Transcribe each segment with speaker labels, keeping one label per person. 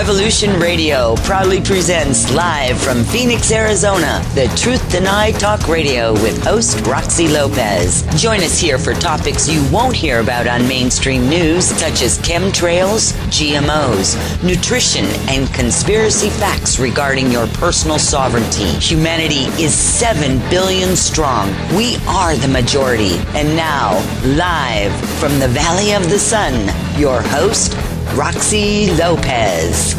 Speaker 1: Revolution Radio proudly presents live from Phoenix, Arizona, the Truth Denied Talk Radio with host Roxy Lopez. Join us here for topics you won't hear about on mainstream news, such as chemtrails, GMOs, nutrition, and conspiracy facts regarding your personal sovereignty. Humanity is 7 billion strong. We are the majority. And now, live from the Valley of the Sun, your host, Roxy Lopez.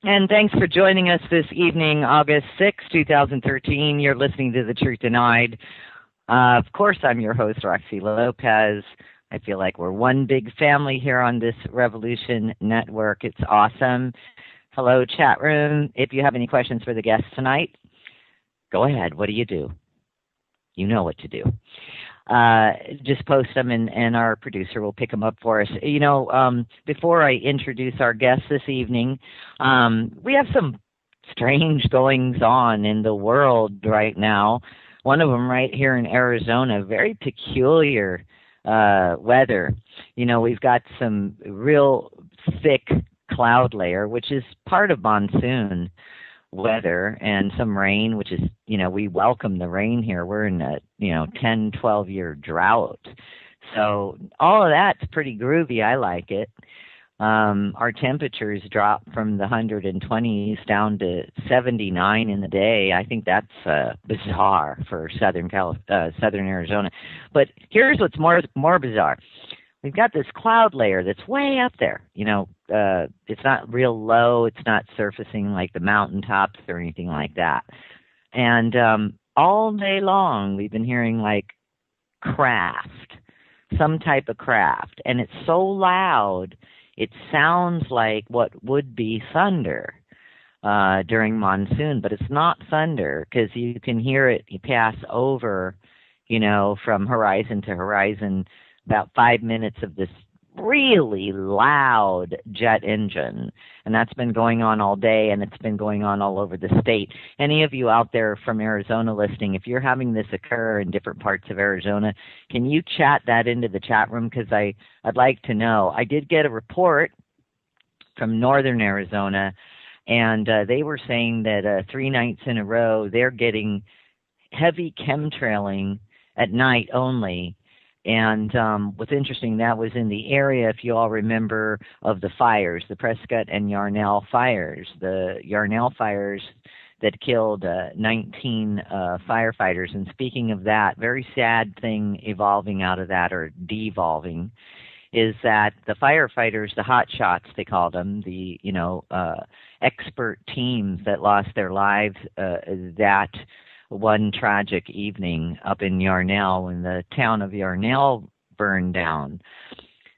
Speaker 2: And thanks for joining us this evening, August 6, 2013. You're listening to The Truth Denied. Of course, I'm your host, Roxy Lopez. I feel like we're one big family here on this Revolution Network. It's awesome. Hello, chat room. If you have any questions for the guests tonight, go ahead. What do? You know what to do. Just post them and our producer will pick them up for us. You know, before I introduce our guests this evening, we have some strange goings on in the world right now. One of them right here in Arizona, very peculiar weather. You know, we've got some real thick cloud layer, which is part of monsoon weather, and some rain, which is, you know, we welcome the rain here. We're in a, 10, 12-year drought. So all of that's pretty groovy. I like it. Our temperatures drop from the 120s down to 79 in the day. I think that's bizarre for Southern Arizona. But here's what's more bizarre. We've got this cloud layer that's way up there. It's not real low. It's not surfacing like the mountaintops or anything like that. And all day long, we've been hearing like craft, some type of craft. And it's so loud, it sounds like what would be thunder during monsoon. But it's not thunder because you can hear it pass over, from horizon to horizon. About 5 minutes of this really loud jet engine. And that's been going on all day, and it's been going on all over the state. Any of you out there from Arizona listening, if you're having this occur in different parts of Arizona, can you chat that into the chat room? Because I'd like to know. I did get a report from northern Arizona, and they were saying that 3 nights in a row, they're getting heavy chemtrailing at night only. And what's interesting, that was in the area, if you all remember, of the fires, the Prescott and Yarnell fires. The Yarnell fires that killed 19 firefighters. And speaking of that, very sad thing evolving out of that, or devolving, is that the firefighters, the hot shots, they called them, the expert teams that lost their lives that one tragic evening up in Yarnell when the town of Yarnell burned down.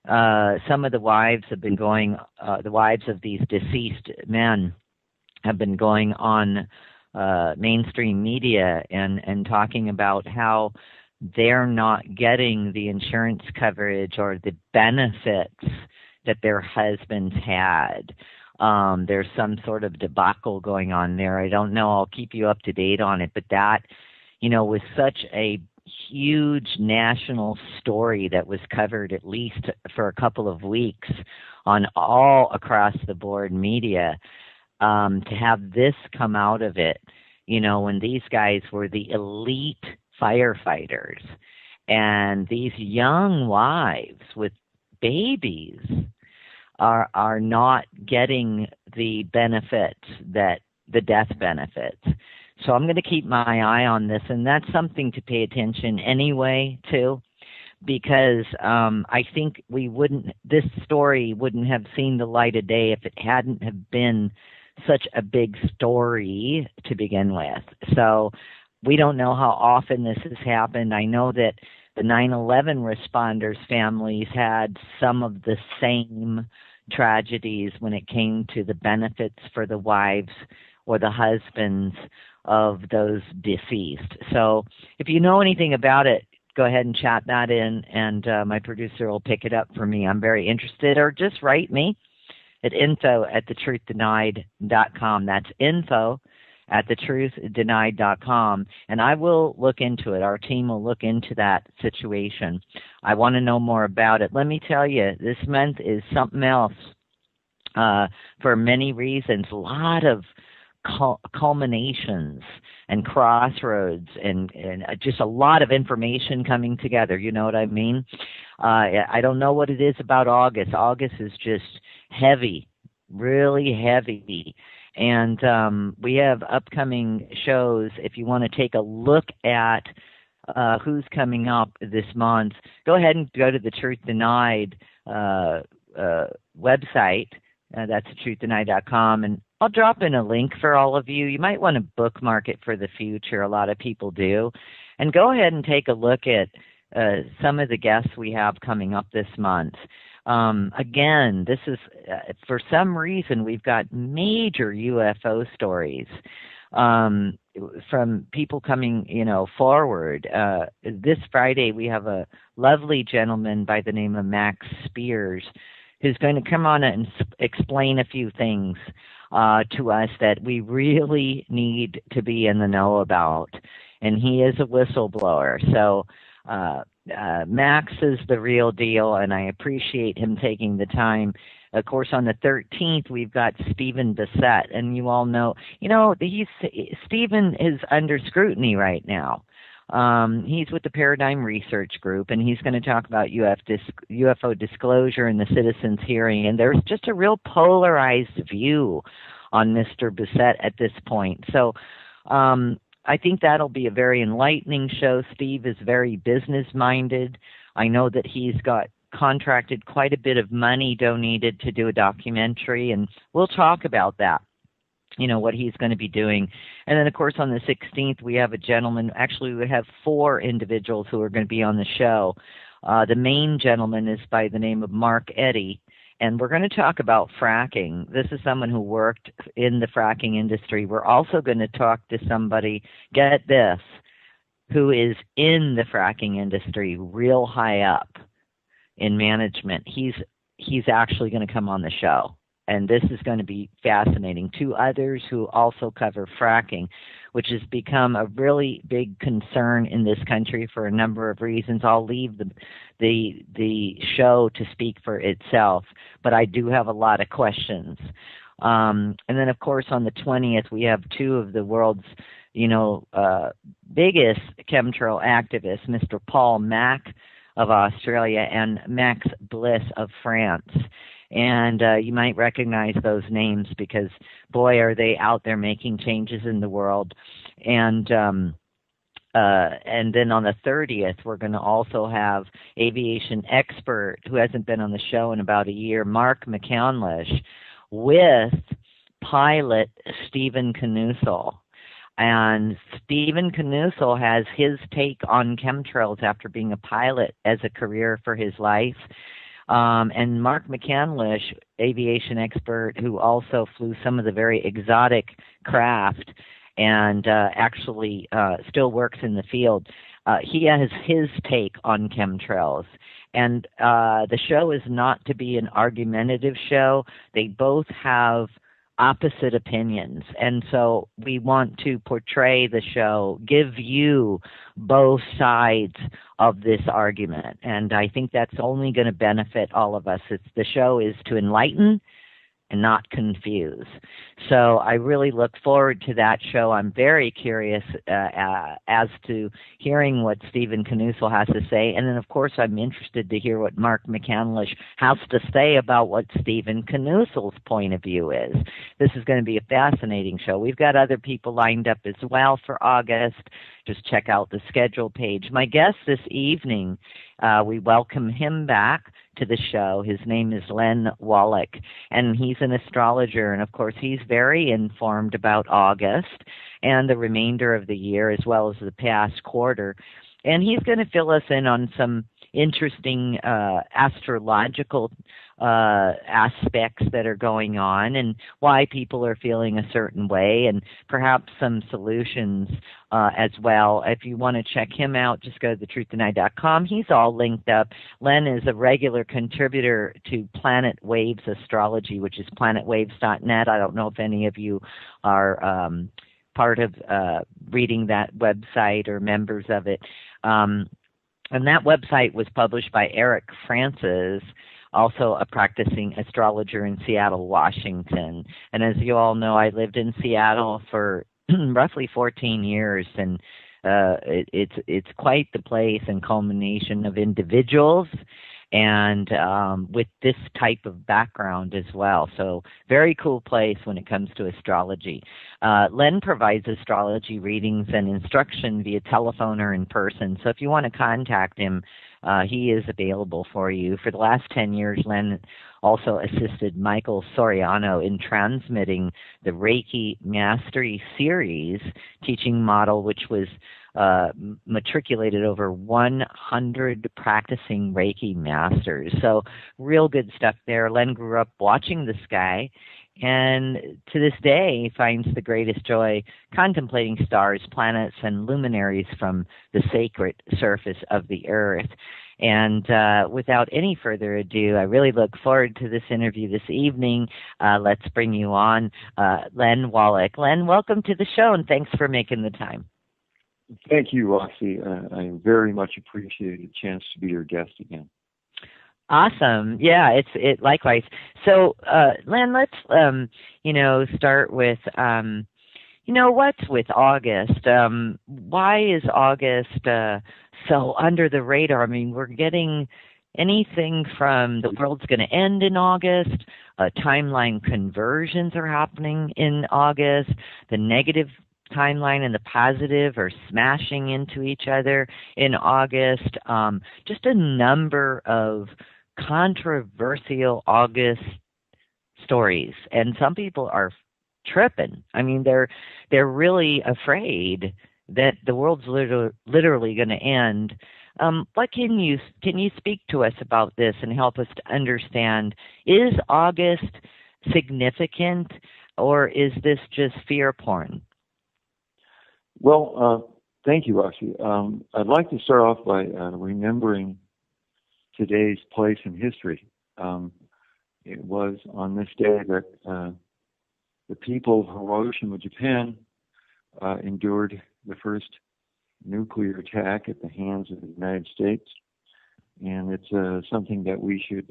Speaker 2: Some of the wives have been the wives of these deceased men have been going on mainstream media and talking about how they're not getting the insurance coverage or the benefits that their husbands had. There's some sort of debacle going on there. I don't know. I'll keep you up to date on it. But that, was such a huge national story that was covered at least for a couple of weeks on all across the board media, to have this come out of it, when these guys were the elite firefighters and these young wives with babies are not getting the benefits, that the death benefits. So I'm going to keep my eye on this, and that's something to pay attention anyway to, because I think this story wouldn't have seen the light of day if it hadn't have been such a big story to begin with. So we don't know how often this has happened. I know that the 9/11 responders' families had some of the same tragedies when it came to the benefits for the wives or the husbands of those deceased. So if you know anything about it, go ahead and chat that in, and my producer will pick it up for me. I'm very interested. Or just write me at info@thetruthDenied.com. That's info at thetruthDenied.com, and I will look into it. Our team will look into that situation. I want to know more about it. Let me tell you, this month is something else for many reasons. A lot of culminations and crossroads and just a lot of information coming together. You know what I mean? I don't know what it is about August. August is just heavy, really heavy. And we have upcoming shows. If you want to take a look at who's coming up this month, go ahead and go to the Truth Denied website. That's thetruthDenied.com, and I'll drop in a link for all of you. You might want to bookmark it for the future. A lot of people do. And go ahead and take a look at some of the guests we have coming up this month. Again, this is, for some reason, we've got major UFO stories from people coming, forward. This Friday, we have a lovely gentleman by the name of Max Spears who's going to come on and explain a few things to us that we really need to be in the know about. And he is a whistleblower. So Max is the real deal, and I appreciate him taking the time. Of course, on the 13th, we've got Stephen Bissett, and you all know, Stephen is under scrutiny right now. He's with the Paradigm Research Group, and he's going to talk about UFO disclosure and the citizens' hearing. And there's just a real polarized view on Mr. Bissett at this point. So I think that'll be a very enlightening show. Steve is very business-minded. I know that he's got contracted quite a bit of money donated to do a documentary, and we'll talk about that. What he's going to be doing. And then, of course, on the 16th, we have a gentleman. Actually, we have 4 individuals who are going to be on the show. The main gentleman is by the name of Mark Eddy, and we're going to talk about fracking. This is someone who worked in the fracking industry. We're also going to talk to somebody, get this, who is in the fracking industry real high up in management. He's actually going to come on the show. And this is going to be fascinating. 2 others who also cover fracking, which has become a really big concern in this country for a number of reasons. I'll leave the show to speak for itself, but I do have a lot of questions. And then, of course, on the 20th, we have 2 of the world's, biggest chemtrail activists, Mr. Paul Mack of Australia and Max Bliss of France. And you might recognize those names because, boy, are they out there making changes in the world. And then on the 30th, we're going to also have aviation expert who hasn't been on the show in about a year, Mark McCandlish, with pilot Stephen Knussel. And Stephen Knussel has his take on chemtrails after being a pilot as a career for his life. And Mark McCandlish, aviation expert who also flew some of the very exotic craft and actually still works in the field, he has his take on chemtrails. And the show is not to be an argumentative show. They both have opposite opinions. And so we want to portray the show, give you both sides of this argument. And I think that's only going to benefit all of us. The show is to enlighten and not confuse. So I really look forward to that show. I'm very curious as to hearing what Stephen Knussel has to say. And then, of course, I'm interested to hear what Mark McCandlish has to say about what Stephen Knussel's point of view is. This is going to be a fascinating show. We've got other people lined up as well for August. Just check out the schedule page. My guest this evening, we welcome him back to the show. His name is Len Wallick, and he's an astrologer, and of course he's very informed about August and the remainder of the year as well as the past quarter. And he's going to fill us in on some interesting astrological aspects that are going on and why people are feeling a certain way and perhaps some solutions as well. If you want to check him out, just go to thetruthDenied.com. He's all linked up. Len is a regular contributor to Planet Waves Astrology, which is planetwaves.net. I don't know if any of you are part of reading that website or members of it. And that website was published by Eric Francis, also a practicing astrologer in Seattle, Washington. And as you all know, I lived in Seattle for roughly 14 years, and it's quite the place and culmination of individuals and with this type of background as well. So very cool place when it comes to astrology. Len provides astrology readings and instruction via telephone or in person. So if you want to contact him, he is available for you. For the last 10 years, Len also assisted Michael Soriano in transmitting the Reiki Mastery Series teaching model, which was matriculated over 100 practicing Reiki masters. So real good stuff there. Len grew up watching the sky and to this day finds the greatest joy contemplating stars, planets, and luminaries from the sacred surface of the earth. And without any further ado, I really look forward to this interview this evening. Let's bring you on Len Wallick. Len, welcome to the show, and thanks for making the time.
Speaker 3: Thank you, Roxy. I very much appreciate the chance to be your guest again.
Speaker 2: Awesome. Yeah, it likewise. So, Len, let's start with what's with August? Why is August so under the radar? I mean, we're getting anything from the world's going to end in August, timeline conversions are happening in August, the negative timeline and the positive are smashing into each other in August. Just a number of controversial August stories, and some people are tripping. I mean, they're really afraid that the world's literally going to end. What can you speak to us about this and help us to understand? Is August significant, or is this just fear porn?
Speaker 3: Well, thank you, Roxy. I'd like to start off by remembering today's place in history. It was on this day that the people of Hiroshima, Japan, endured the first nuclear attack at the hands of the United States. And it's something that we should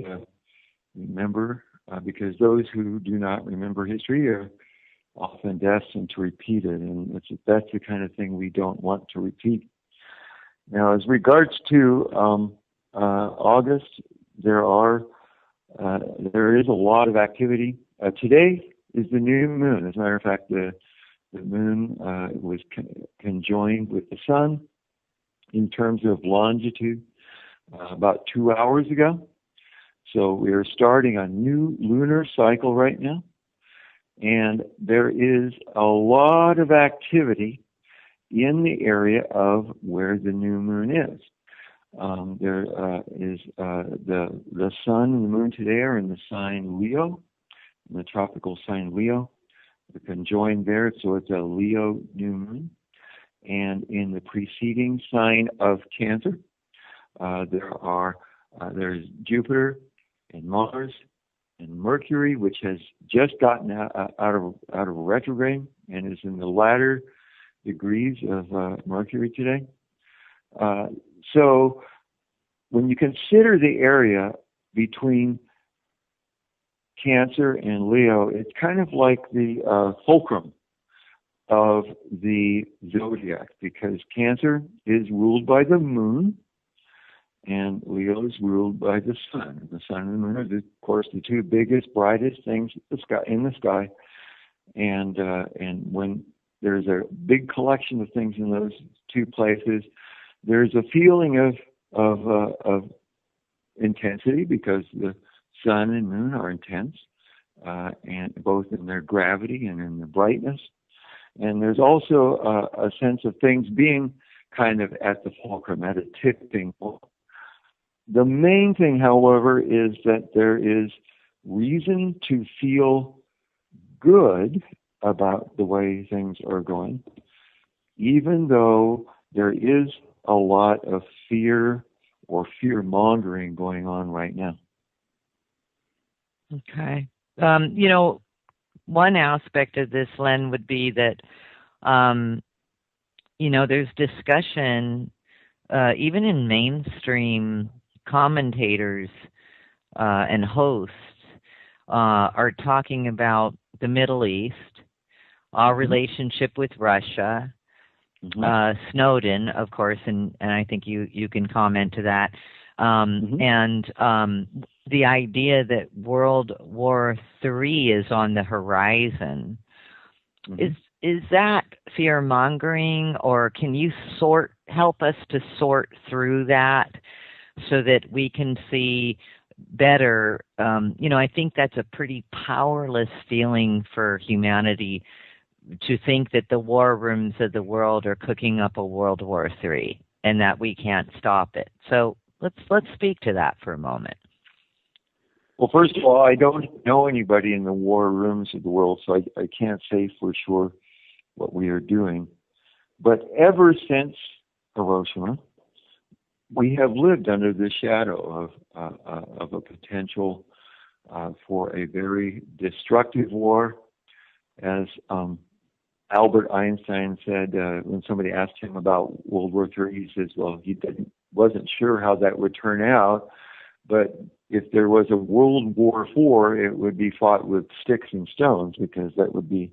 Speaker 3: remember because those who do not remember history are often destined to repeat it, and that's the kind of thing we don't want to repeat. Now, as regards to August, there is a lot of activity. Today is the new moon. As a matter of fact, the moon was conjoined with the sun in terms of longitude about 2 hours ago. So we are starting a new lunar cycle right now. And there is a lot of activity in the area of where the new moon is. There is the sun and the moon today are in the sign Leo, in the tropical sign Leo. They're conjoined there, so it's a Leo new moon. And in the preceding sign of Cancer, there's Jupiter and Mars and Mercury, which has just gotten out of retrograde and is in the latter degrees of Mercury today. So when you consider the area between Cancer and Leo, it's kind of like the fulcrum of the zodiac, because Cancer is ruled by the moon and Leo is ruled by the sun. The sun and the moon are, of course, the two biggest, brightest things in the sky. And when there's a big collection of things in those two places, there's a feeling of intensity, because the sun and moon are intense, and both in their gravity and in their brightness. And there's also a sense of things being kind of at the fulcrum, at a tipping point. The main thing, however, is that there is reason to feel good about the way things are going, even though there is a lot of fear or fear-mongering going on right now.
Speaker 2: Okay. One aspect of this, Len, would be that There's discussion, even in mainstream commentators and hosts are talking about the Middle East, our relationship with Russia, Snowden, of course, and I think you can comment to that, and the idea that World War III is on the horizon. Is that fear mongering, or can you help us to sort through that so that we can see better? I think that's a pretty powerless feeling for humanity, to think that the war rooms of the world are cooking up a World War III and that we can't stop it. So let's speak to that for a moment.
Speaker 3: Well, first of all, I don't know anybody in the war rooms of the world, so I can't say for sure what we are doing. But ever since Hiroshima, we have lived under the shadow of a potential for a very destructive war. As Albert Einstein said when somebody asked him about World War III, he says, well, he wasn't sure how that would turn out, but if there was a World War IV, it would be fought with sticks and stones, because that would be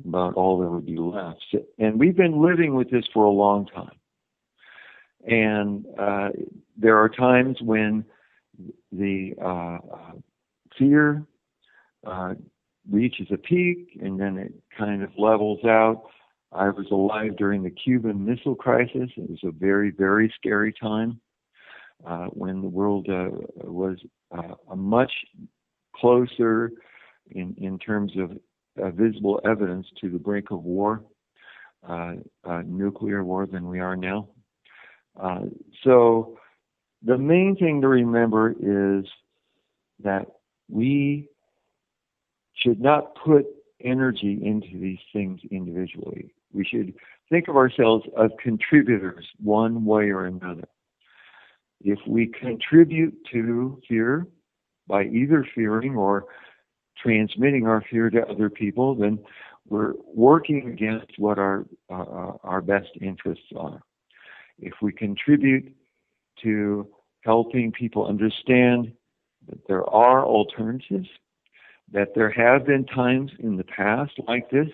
Speaker 3: about all there would be left. And we've been living with this for a long time. And there are times when the fear reaches a peak, and then it kind of levels out. I was alive during the Cuban Missile Crisis. It was a very, very scary time when the world was a much closer in terms of visible evidence to the brink of war, nuclear war, than we are now. So the main thing to remember is that we should not put energy into these things individually. We should think of ourselves as contributors one way or another. If we contribute to fear by either fearing or transmitting our fear to other people, then we're working against what our best interests are. If we contribute to helping people understand that there are alternatives, that there have been times in the past like this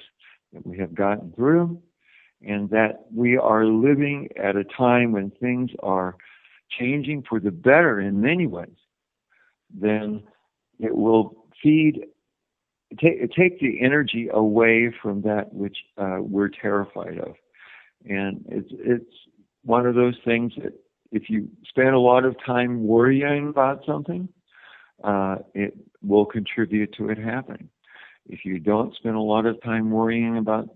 Speaker 3: that we have gotten through, and that we are living at a time when things are changing for the better in many ways, then it will take the energy away from that which we're terrified of. And it's one of those things that if you spend a lot of time worrying about something, it will contribute to it happening. If you don't spend a lot of time worrying about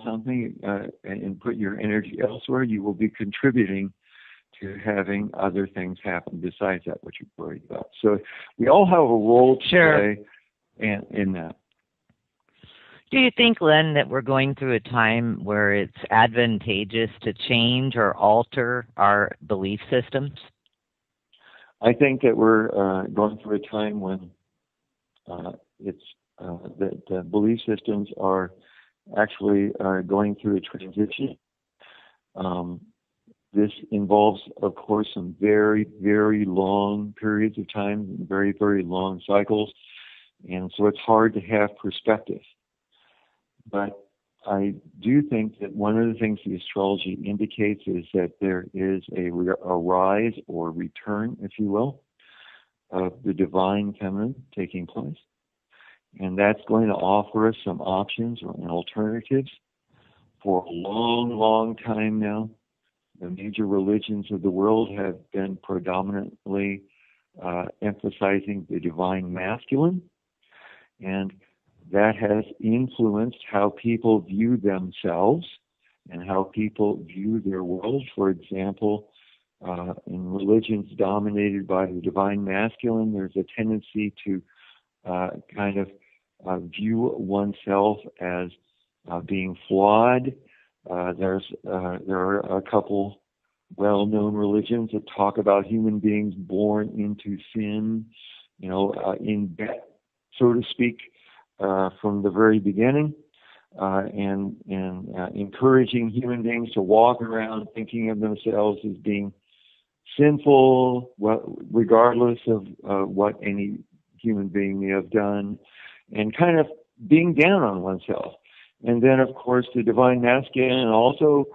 Speaker 3: something and put your energy elsewhere, you will be contributing to having other things happen besides that which you're worried about. So we all have a role to play in that.
Speaker 2: Do you think, Len, that we're going through a time where it's advantageous to change or alter our belief systems?
Speaker 3: I think that we're going through a time when that belief systems are actually going through a transition. This involves, of course, some very, very long periods of time, very, very long cycles, and so it's hard to have perspective. But I do think that one of the things the astrology indicates is that there is a rise or return, if you will, of the divine feminine taking place. And that's going to offer us some options and alternatives. For a long, long time now, the major religions of the world have been predominantly emphasizing the divine masculine. And that has influenced how people view themselves and how people view their world. For example, in religions dominated by the divine masculine, there's a tendency to kind of view oneself as being flawed. There are a couple well-known religions that talk about human beings born into sin, in debt, so to speak, from the very beginning. and encouraging human beings to walk around thinking of themselves as being sinful, regardless of what any human being may have done, and kind of being down on oneself. And then, of course, the divine masculine also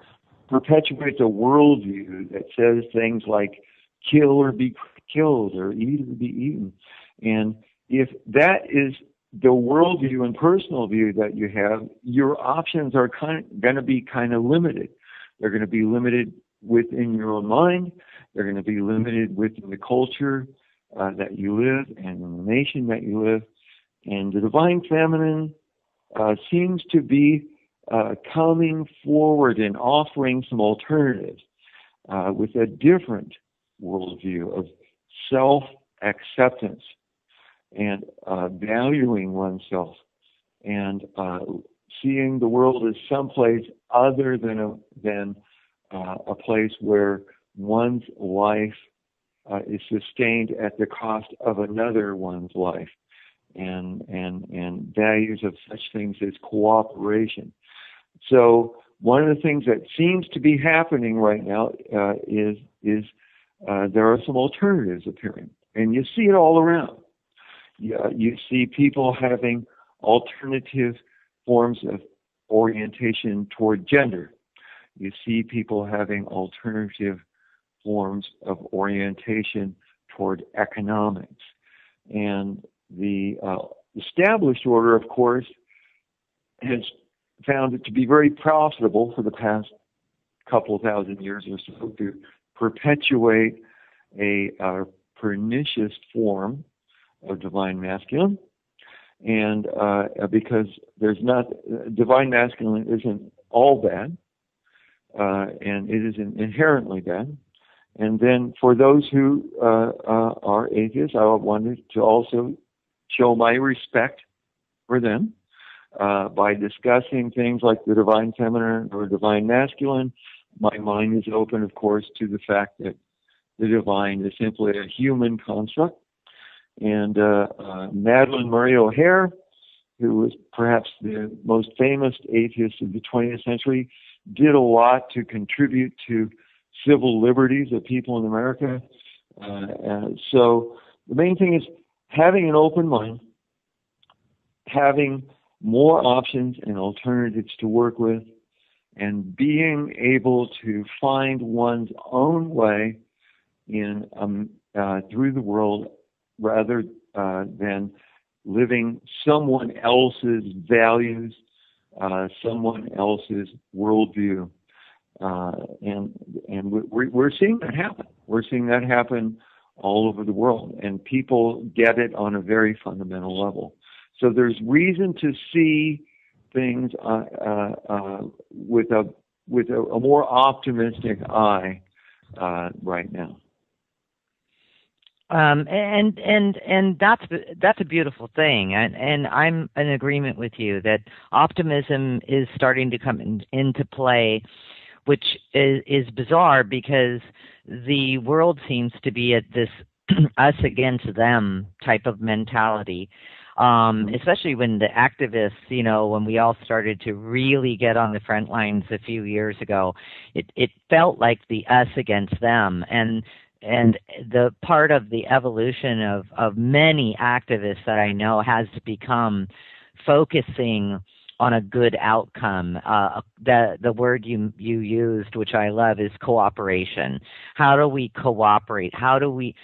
Speaker 3: perpetuates a worldview that says things like kill or be killed or eat or be eaten. And if that is the worldview and personal view that you have, your options are going to be kind of limited. They're going to be limited within your own mind. They're going to be limited within the culture that you live and in the nation that you live. And the divine feminine seems to be coming forward and offering some alternatives with a different worldview of self-acceptance and valuing oneself and seeing the world as someplace other than a place where one's life is sustained at the cost of another one's life, and values of such things as cooperation. So one of the things that seems to be happening right now is there are some alternatives appearing, and you see it all around. You see people having alternative forms of orientation toward gender. You see people having alternative forms of orientation toward economics. And the established order, of course, has found it to be very profitable for the past couple of thousand years or so to perpetuate a pernicious form of divine masculine. And because divine masculine isn't all bad, and it isn't inherently bad. And then for those who are atheists, I wanted to also show my respect for them by discussing things like the divine feminine or divine masculine. My mind is open, of course, to the fact that the divine is simply a human construct. And Madeleine Murray O'Hair, who was perhaps the most famous atheist of the 20th century, did a lot to contribute to civil liberties of people in America. So the main thing is having an open mind, having more options and alternatives to work with, and being able to find one's own way in through the world rather than living someone else's values, someone else's worldview. And we're seeing that happen. We're seeing that happen all over the world, and people get it on a very fundamental level. So there's reason to see things with a more optimistic eye right now.
Speaker 2: And that's a beautiful thing, and I'm in agreement with you that optimism is starting to come into play, which is bizarre because the world seems to be at this us against them type of mentality, especially when the activists, when we all started to really get on the front lines a few years ago, it felt like the us against them. And the part of the evolution of many activists that I know has become focusing on a good outcome. The word you used, which I love, is cooperation. How do we cooperate? How do we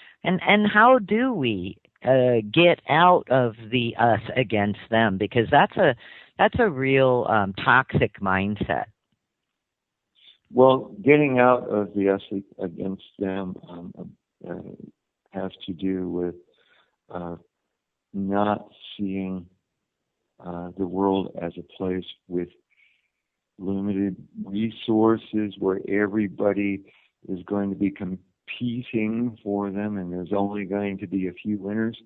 Speaker 2: get out of the us against them? Because that's a real toxic mindset.
Speaker 3: Well, getting out of the us against them has to do with not seeing the world as a place with limited resources where everybody is going to be competing for them and there's only going to be a few winners,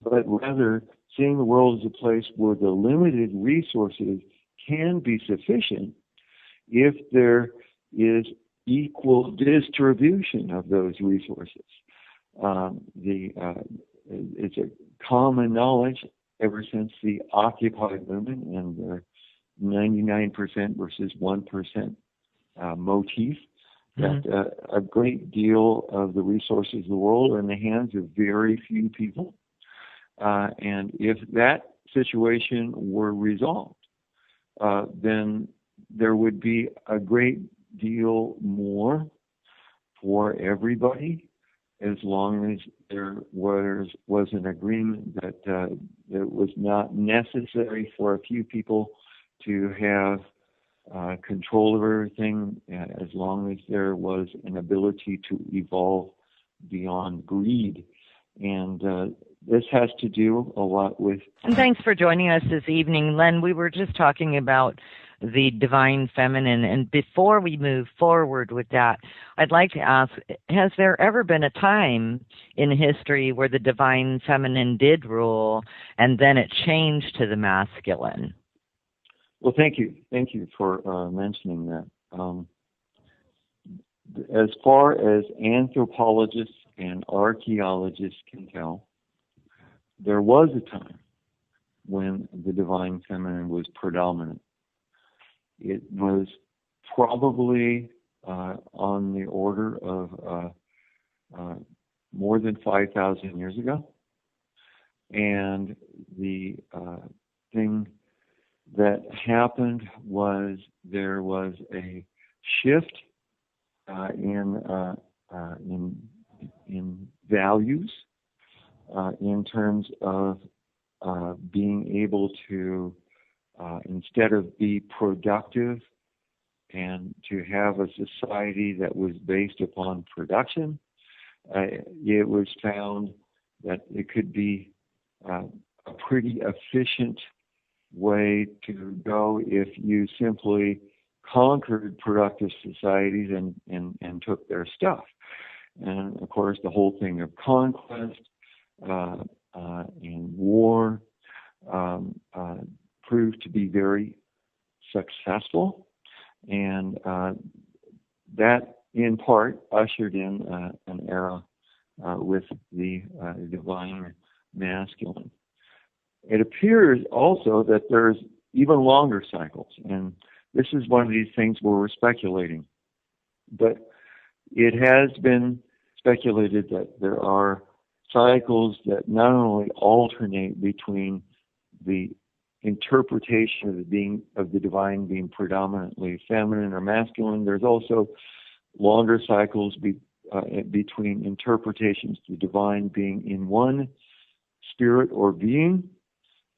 Speaker 3: but rather seeing the world as a place where the limited resources can be sufficient if there is equal distribution of those resources. It's a common knowledge ever since the Occupy movement and 99% versus 1% motif, that a great deal of the resources of the world are in the hands of very few people. And if that situation were resolved, then there would be a great deal more for everybody, as long as there was an agreement that it was not necessary for a few people to have control of everything, as long as there was an ability to evolve beyond greed. And this has to do a lot with...
Speaker 2: And thanks for joining us this evening, Len. We were just talking about the divine feminine, and before we move forward with that, I'd like to ask, has there ever been a time in history where the divine feminine did rule and then it changed to the masculine?
Speaker 3: Well, thank you. Thank you for mentioning that. As far as anthropologists and archaeologists can tell, there was a time when the divine feminine was predominant. It was probably on the order of more than 5,000 years ago. And the thing that happened was there was a shift in values in terms of being able to instead of be productive and to have a society that was based upon production, it was found that it could be a pretty efficient way to go if you simply conquered productive societies and took their stuff. And of course, the whole thing of conquest and war proved to be very successful, and that in part ushered in an era with the divine masculine. It appears also that there's even longer cycles, and this is one of these things where we're speculating, but it has been speculated that there are cycles that not only alternate between the interpretation of the divine being predominantly feminine or masculine. There's also longer cycles between interpretations of the divine being in one spirit or being,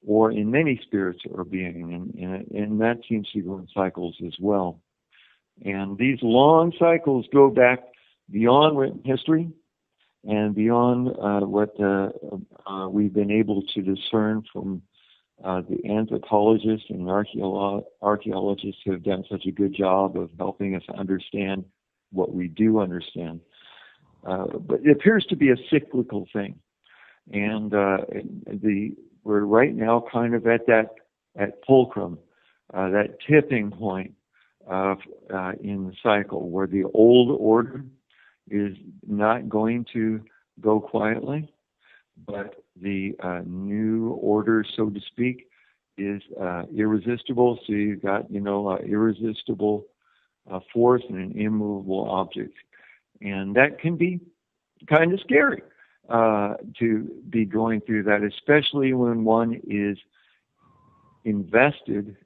Speaker 3: or in many spirits or being, and that seems to go in cycles as well. And these long cycles go back beyond written history and beyond what we've been able to discern from the anthropologists and archaeologists who have done such a good job of helping us understand what we do understand. But it appears to be a cyclical thing. And we're right now kind of at fulcrum, that tipping point in the cycle where the old order is not going to go quietly, but the new order, so to speak, is irresistible. So you've got, irresistible force and an immovable object. And that can be kind of scary to be going through that, especially when one is invested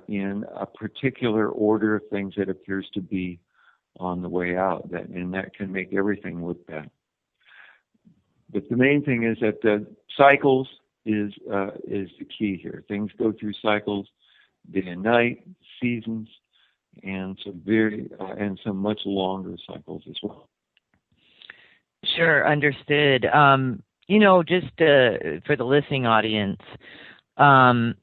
Speaker 3: in a particular order of things that appears to be on the way out, and that can make everything look bad. But the main thing is that the cycles is the key here. Things go through cycles, day and night, seasons, and some much longer cycles as well.
Speaker 2: Sure, understood. Just for the listening audience, the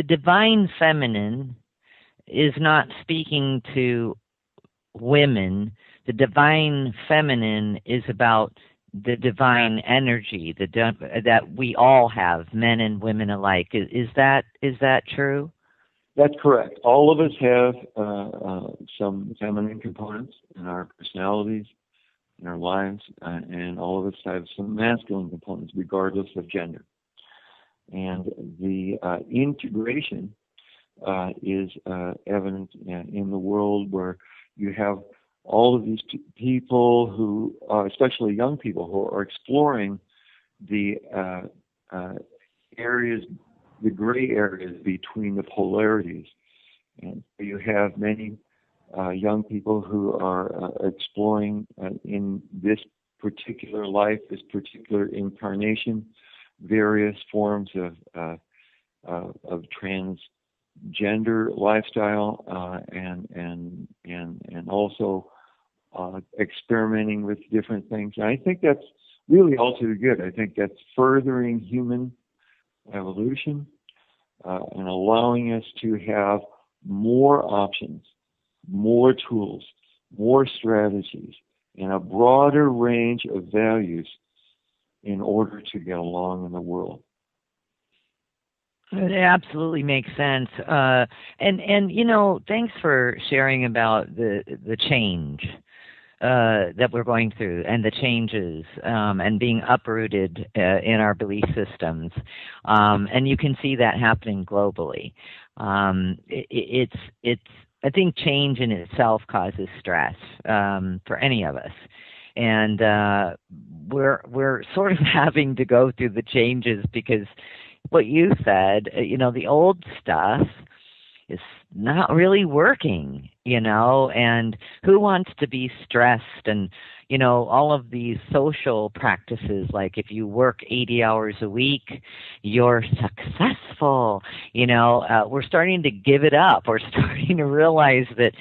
Speaker 2: divine feminine is not speaking to women. The divine feminine is about the divine energy that we all have, men and women alike. Is that true?
Speaker 3: That's correct. All of us have some feminine components in our personalities, in our lives, and all of us have some masculine components, regardless of gender. And the integration is evident in the world, where you have all of these people who, especially young people, who are exploring the areas, the gray areas between the polarities. And you have many young people who are exploring in this particular life, this particular incarnation, various forms of transgender lifestyle, and also experimenting with different things. And I think that's really also good. I think that's furthering human evolution and allowing us to have more options, more tools, more strategies, and a broader range of values in order to get along in the world.
Speaker 2: It absolutely makes sense. And you know, thanks for sharing about the change that we're going through, and the changes, and being uprooted in our belief systems. And you can see that happening globally. It's I think change in itself causes stress for any of us. And we're sort of having to go through the changes, because what you said, you know, the old stuff is not really working, you know, and who wants to be stressed? And, you know, all of these social practices, like if you work 80 hours a week, you're successful, you know, we're starting to give it up. We're starting to realize that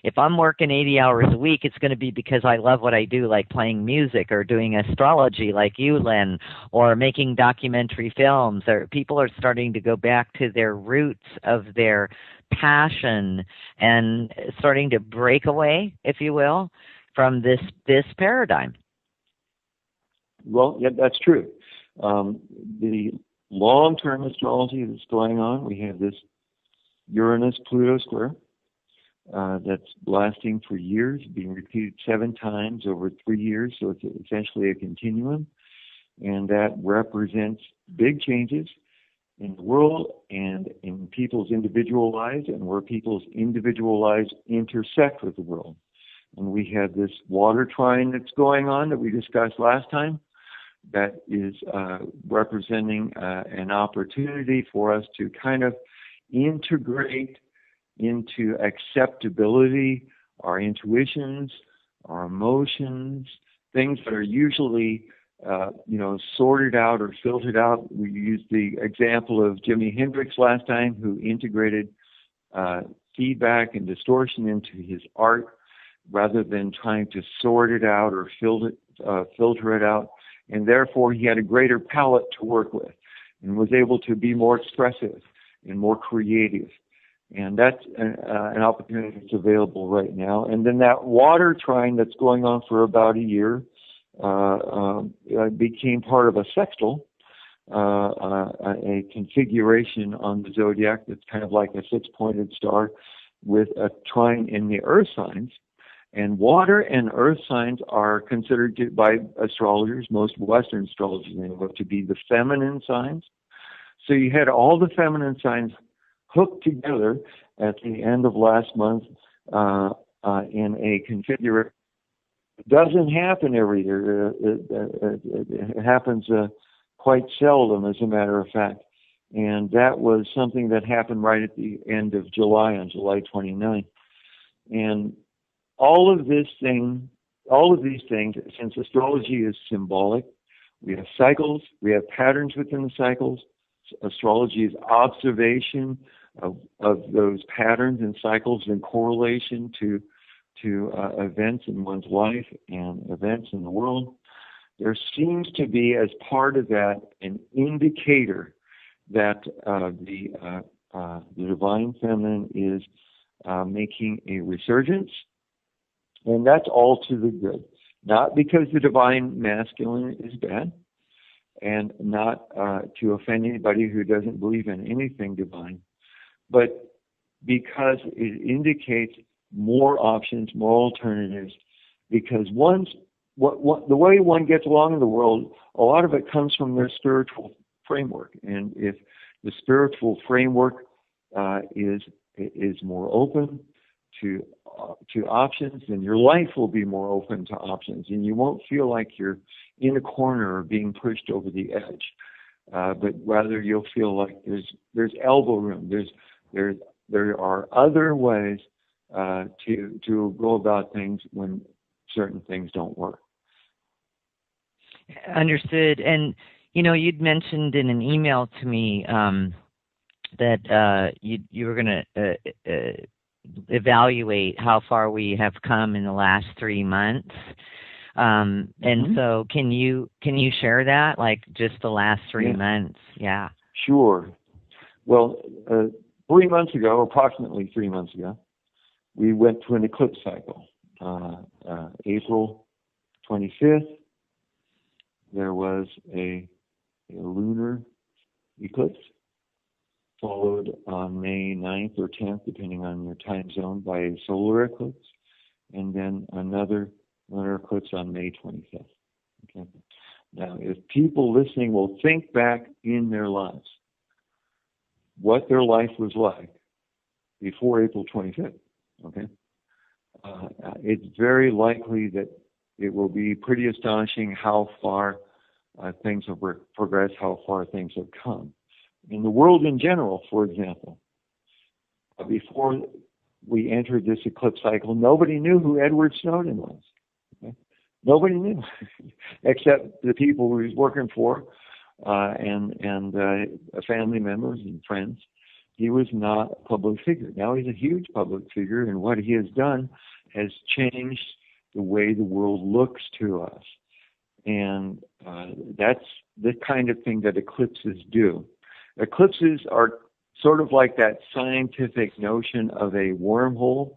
Speaker 2: if I'm working 80 hours a week, it's going to be because I love what I do, like playing music or doing astrology like you, Len, or making documentary films. Or people are starting to go back to their roots of their passion and starting to break away, if you will, from this paradigm.
Speaker 3: Well, yeah, that's true. The long-term astrology that's going on, we have this Uranus-Pluto square. That's lasting for years, being repeated 7 times over 3 years, so it's essentially a continuum, and that represents big changes in the world and in people's individual lives, and where people's individual lives intersect with the world. And we have this water trine that's going on that we discussed last time, that is representing an opportunity for us to kind of integrate into acceptability our intuitions, our emotions, things that are usually sorted out or filtered out. We used the example of Jimi Hendrix last time, who integrated feedback and distortion into his art rather than trying to sort it out or filter it out. And therefore he had a greater palette to work with and was able to be more expressive and more creative. And that's an opportunity that's available right now. And then that water trine that's going on for about a year became part of a sextile, a configuration on the zodiac that's kind of like a 6-pointed star with a trine in the earth signs. And water and earth signs are considered by astrologers, most Western astrologers anyway, to be the feminine signs. So you had all the feminine signs hooked together at the end of last month in a configuration. It doesn't happen every year. It happens quite seldom, as a matter of fact. And that was something that happened right at the end of July, on July 29th. And all of these things, since astrology is symbolic, we have cycles, we have patterns within the cycles. Astrology is observation of those patterns and cycles in correlation to events in one's life and events in the world. There seems to be, as part of that, an indicator that the divine feminine is making a resurgence, and that's all to the good. Not because the divine masculine is bad, and not to offend anybody who doesn't believe in anything divine, but because it indicates more options, more alternatives. Because the way one gets along in the world, a lot of it comes from their spiritual framework. And if the spiritual framework is more open to options, and your life will be more open to options, and you won't feel like you're in a corner or being pushed over the edge, but rather you'll feel like there's elbow room. There are other ways to go about things when certain things don't work.
Speaker 2: Understood. And you'd mentioned in an email to me that you were going to evaluate how far we have come in the last 3 months. And so can you share that, like just the last 3 months? Yeah.
Speaker 3: Sure. Well, 3 months ago, approximately 3 months ago, we went through an eclipse cycle. April 25th, there was a lunar eclipse, followed on May 9th or 10th, depending on your time zone, by a solar eclipse, and then another lunar eclipse on May 25th. Okay. Now, if people listening will think back in their lives, what their life was like before April 25th, okay, it's very likely that it will be pretty astonishing how far things have progressed, how far things have come. In the world in general, for example, before we entered this eclipse cycle, nobody knew who Edward Snowden was. Okay? Nobody knew, except the people who he was working for and family members and friends. He was not a public figure. Now he's a huge public figure, and what he has done has changed the way the world looks to us. And that's the kind of thing that eclipses do. Eclipses are sort of like that scientific notion of a wormhole,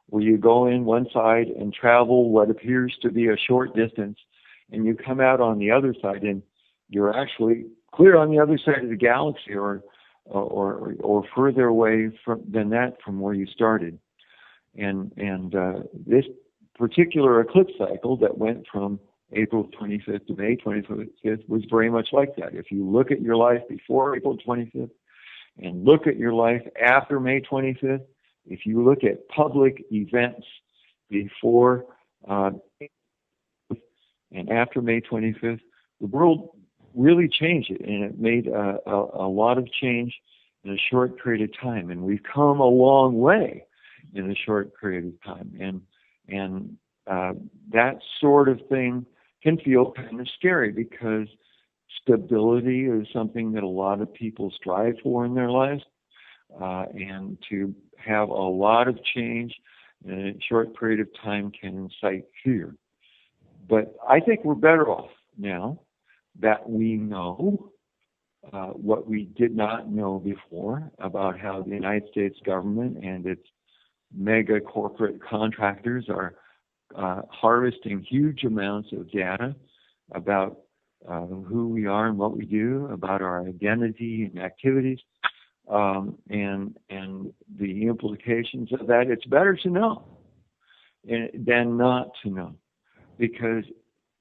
Speaker 3: where you go in one side and travel what appears to be a short distance, and you come out on the other side, and you're actually clear on the other side of the galaxy, or further away than that from where you started. And this particular eclipse cycle that went from April 25th to May 25th was very much like that. If you look at your life before April 25th and look at your life after May 25th, if you look at public events before and after May 25th, the world really changed it, and it made a lot of change in a short period of time. And we've come a long way in a short period of time. And that sort of thing can feel kind of scary, because stability is something that a lot of people strive for in their lives. And to have a lot of change in a short period of time can incite fear. But I think we're better off now that we know what we did not know before about how the United States government and its mega corporate contractors are harvesting huge amounts of data about who we are and what we do, about our identity and activities, and the implications of that. It's better to know than not to know, because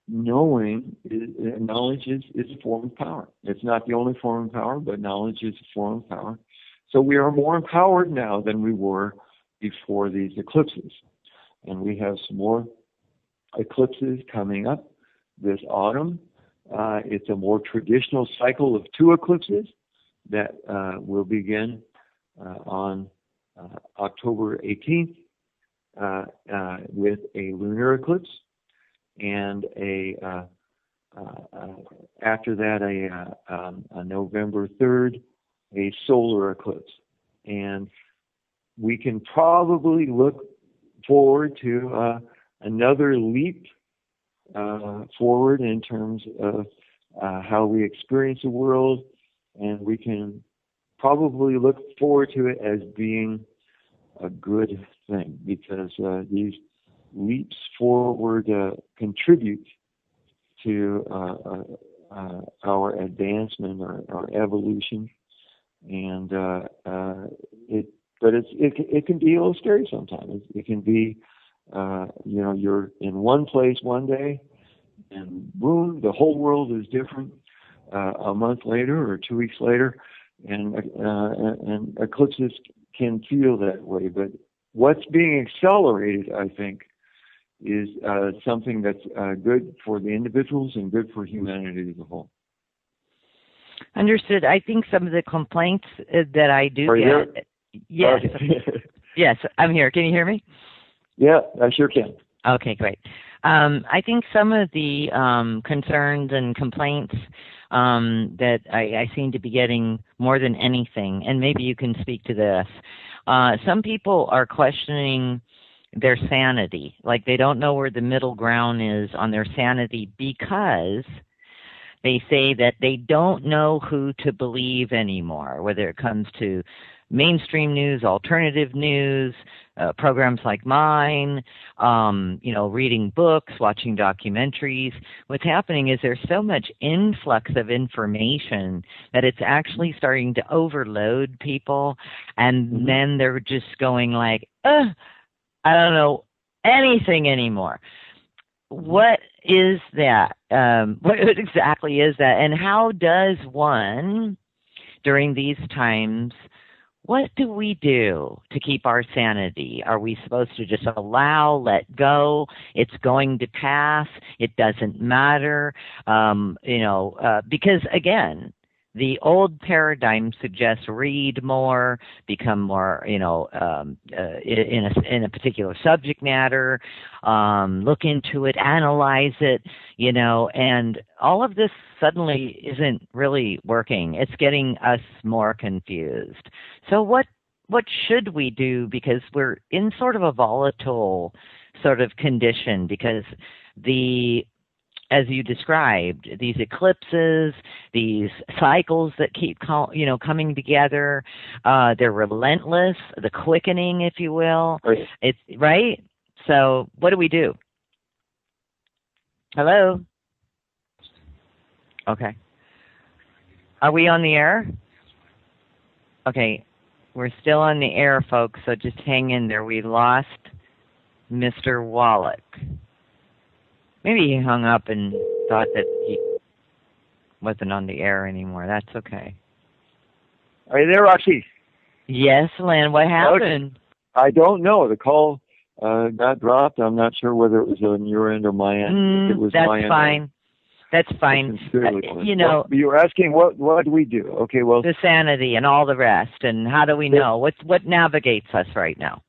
Speaker 3: knowledge is a form of power. It's not the only form of power, but knowledge is a form of power. So we are more empowered now than we were before these eclipses. And we have some more eclipses coming up this autumn. It's a more traditional cycle of 2 eclipses that will begin on October 18th with a lunar eclipse, and after that a November 3rd, a solar eclipse. And we can probably look forward to another leap forward in terms of how we experience the world, and we can probably look forward to it as being a good thing, because these leaps forward contribute to our advancement or our evolution, and it can be a little scary sometimes. It can be, you're in one place one day, and boom, the whole world is different. A month later or 2 weeks later, and eclipses can feel that way. But what's being accelerated, I think, is something that's good for the individuals and good for humanity as a whole.
Speaker 2: Understood. I think some of the complaints that I do
Speaker 3: Are you
Speaker 2: get.
Speaker 3: there?
Speaker 2: Yes.
Speaker 3: Okay.
Speaker 2: Yes, I'm here. Can you hear me?
Speaker 3: Yeah, I sure can.
Speaker 2: Okay, great. I think some of the concerns and complaints that I seem to be getting more than anything, and maybe you can speak to this. Some people are questioning their sanity, like they don't know where the middle ground is on their sanity because they say that they don't know who to believe anymore, whether it comes to mainstream news, alternative news, programs like mine, reading books, watching documentaries. What's happening is there's so much influx of information that it's actually starting to overload people, and then they're just going like, I don't know anything anymore. What is that? What exactly is that? And how does one, during these times, what do we do to keep our sanity? Are we supposed to just let go? It's going to pass. It doesn't matter. Because again, the old paradigm suggests read more, become more, in a particular subject matter, look into it, analyze it, and all of this suddenly isn't really working. It's getting us more confused. So what should we do? Because we're in sort of a volatile sort of condition, because as you described, these eclipses, these cycles that keep coming together, they're relentless, the quickening, if you will.
Speaker 3: Right.
Speaker 2: It's right. So what do we do? Hello? Okay. Are we on the air? Okay. We're still on the air, folks, so just hang in there. We lost Mr. Wallick. Maybe he hung up and thought that he wasn't on the air anymore. That's okay.
Speaker 3: Are you there, Roxy?
Speaker 2: Yes, Len. What happened?
Speaker 3: I don't know. The call got dropped. I'm not sure whether it was on your end or my end. It was
Speaker 2: that's
Speaker 3: my end.
Speaker 2: Fine. That's fine.
Speaker 3: You were asking what do we do? Okay, well,
Speaker 2: the sanity and all the rest, and how do we know what navigates us right now?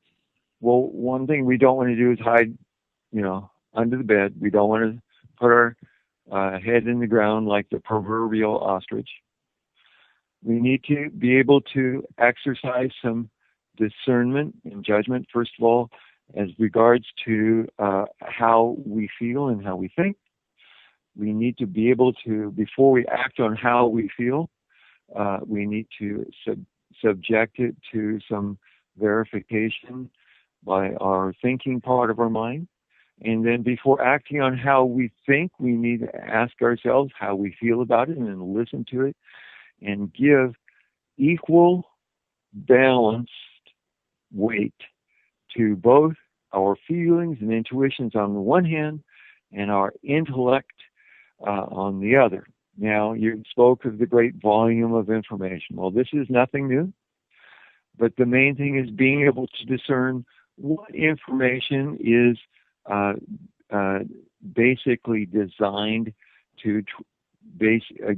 Speaker 3: Well, one thing we don't want to do is hide, under the bed. We don't want to put our head in the ground like the proverbial ostrich. We need to be able to exercise some discernment and judgment, first of all, as regards to how we feel and how we think. We need to be able to, before we act on how we feel, we need to subject it to some verification by our thinking part of our mind. And then before acting on how we think, we need to ask ourselves how we feel about it and then listen to it and give equal, balanced weight to both our feelings and intuitions on the one hand and our intellect on the other. Now, you spoke of the great volume of information. Well, this is nothing new, but the main thing is being able to discern what information is basically designed to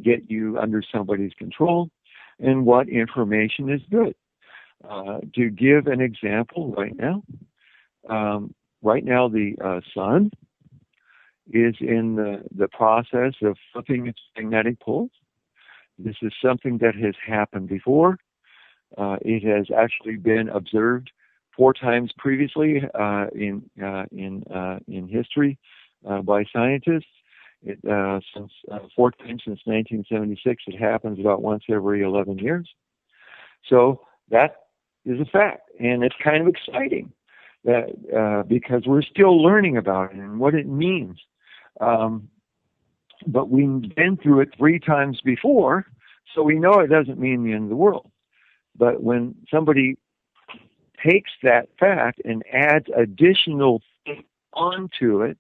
Speaker 3: get you under somebody's control, and what information is good. To give an example, right now the sun is in the process of flipping its magnetic poles. This is something that has happened before. It has actually been observed 4 times previously in history by scientists. Since 4 times since 1976, it happens about once every 11 years. So that is a fact, and it's kind of exciting that because we're still learning about it and what it means. But we've been through it 3 times before, so we know it doesn't mean the end of the world. But when somebody takes that fact and adds additional things onto it,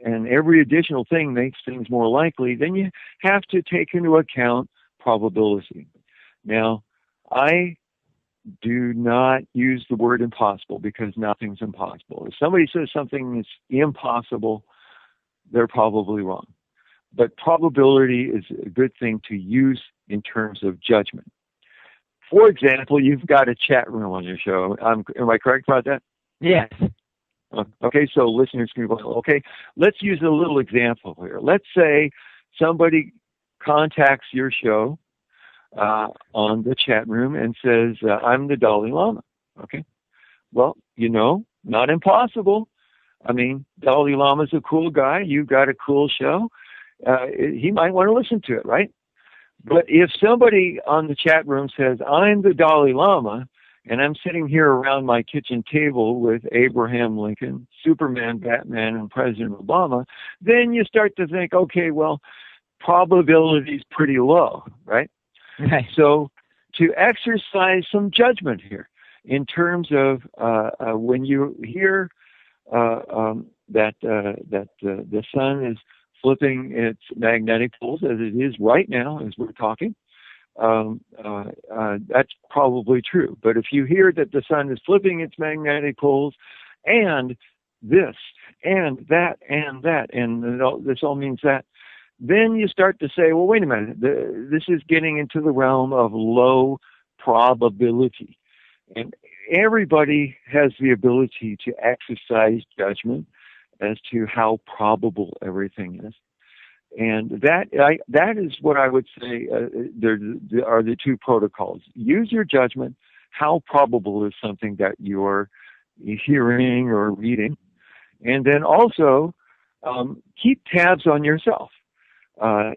Speaker 3: and every additional thing makes things more likely, then you have to take into account probability. Now, I do not use the word impossible because nothing's impossible. If somebody says something is impossible, they're probably wrong. But probability is a good thing to use in terms of judgment. For example, you've got a chat room on your show. Am I correct about that?
Speaker 2: Yes.
Speaker 3: Okay, so listeners can go, okay, let's use a little example here. Let's say somebody contacts your show on the chat room and says, I'm the Dalai Lama. Okay, well, not impossible. I mean, Dalai Lama's a cool guy. You've got a cool show. He might want to listen to it, right? But if somebody on the chat room says, I'm the Dalai Lama, and I'm sitting here around my kitchen table with Abraham Lincoln, Superman, Batman, and President Obama, then you start to think, okay, well, probability is pretty low, right?
Speaker 2: Right.
Speaker 3: So to exercise some judgment here in terms of when you hear that the sun is flipping its magnetic poles, as it is right now as we're talking, that's probably true. But if you hear that the sun is flipping its magnetic poles and this and that and that, and this all means that, then you start to say, well, wait a minute, this is getting into the realm of low probability. And everybody has the ability to exercise judgment as to how probable everything is. And that is what I would say there are the two protocols. Use your judgment. How probable is something that you're hearing or reading? And then also keep tabs on yourself.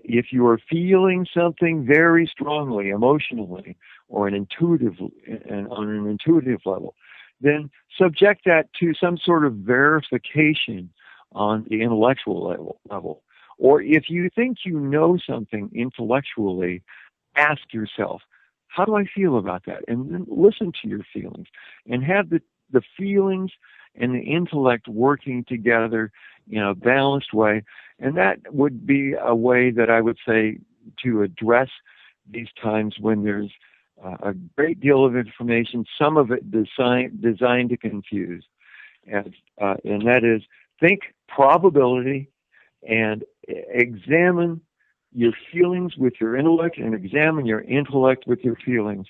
Speaker 3: If you are feeling something very strongly, emotionally, or on an intuitive level, then subject that to some sort of verification on the intellectual level. Or if you think you know something intellectually, ask yourself, how do I feel about that? And then listen to your feelings and have the feelings and the intellect working together in a balanced way. And that would be a way that I would say to address these times when there's a great deal of information, some of it designed to confuse. And that is, think probability and examine your feelings with your intellect and examine your intellect with your feelings.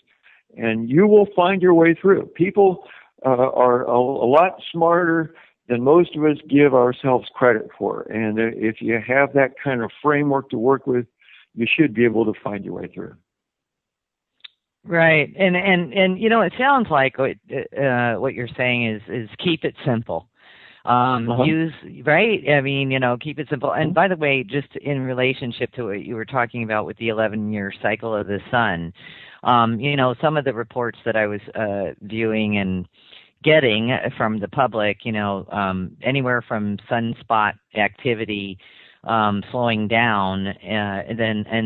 Speaker 3: And you will find your way through. People are a lot smarter than most of us give ourselves credit for. And if you have that kind of framework to work with, you should be able to find your way through.
Speaker 2: Right. And it sounds like what you're saying is keep it simple. Use, right? I mean, keep it simple. And by the way, just in relationship to what you were talking about with the 11-year cycle of the sun, some of the reports that I was viewing and getting from the public, anywhere from sunspot activity slowing down, and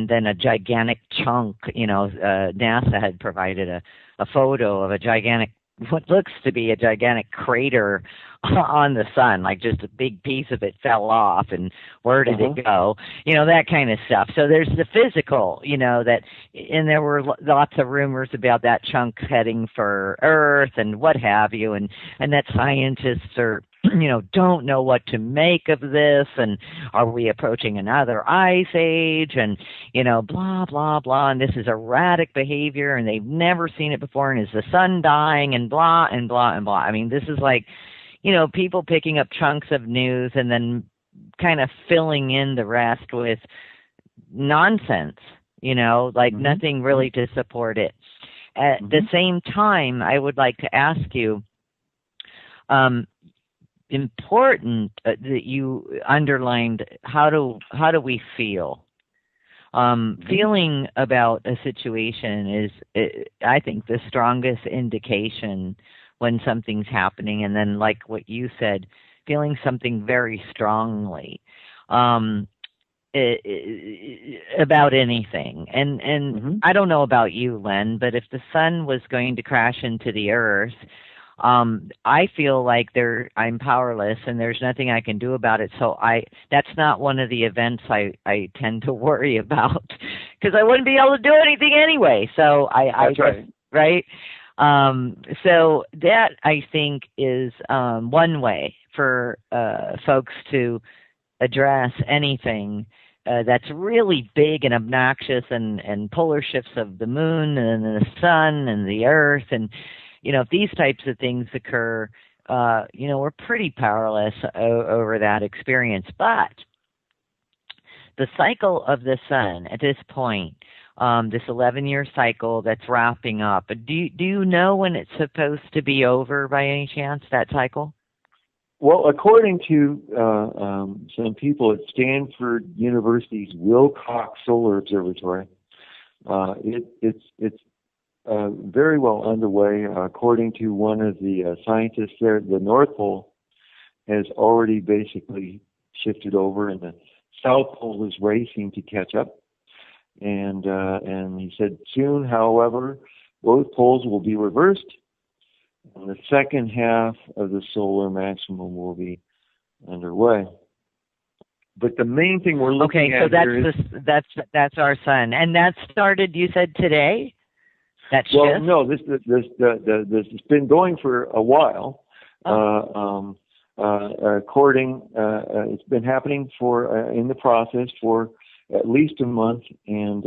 Speaker 2: then a gigantic chunk. NASA had provided a photo of a gigantic, what looks to be a gigantic crater on the sun, like just a big piece of it fell off, and where did it go? That kind of stuff. So there's the physical, that, and there were lots of rumors about that chunk heading for Earth and what have you, and that scientists are, don't know what to make of this, and are we approaching another ice age, and, blah, blah, blah, and this is erratic behavior, and they've never seen it before, and is the sun dying, and blah, and blah, and blah. I mean, this is like, people picking up chunks of news and then kind of filling in the rest with nonsense, nothing really to support it. At the same time, I would like to ask you, important that you underlined, how do we feel? Feeling about a situation is, I think, the strongest indication when something's happening. And then, like what you said, feeling something very strongly about anything. And I don't know about you, Len, but if the sun was going to crash into the earth, I feel like I'm powerless and there's nothing I can do about it. So that's not one of the events I tend to worry about because I wouldn't be able to do anything anyway. So
Speaker 3: That's right.
Speaker 2: Right. So that I think is one way for folks to address anything that's really big and obnoxious and polar shifts of the moon and the sun and the earth. And, if these types of things occur, we're pretty powerless over that experience. But the cycle of the sun at this point, this 11-year cycle that's wrapping up, do you know when it's supposed to be over by any chance, that cycle?
Speaker 3: Well, according to some people at Stanford University's Wilcox Solar Observatory, it's very well underway. According to one of the scientists there, the North Pole has already basically shifted over, and the South Pole is racing to catch up. And he said soon, however, both poles will be reversed, and the second half of the solar maximum will be underway. But the main thing we're looking at here is...
Speaker 2: that's our sun, and that started, you said, today. That shift?
Speaker 3: Well, no, this has been going for a while. Oh. It's been happening in the process for at least a month, and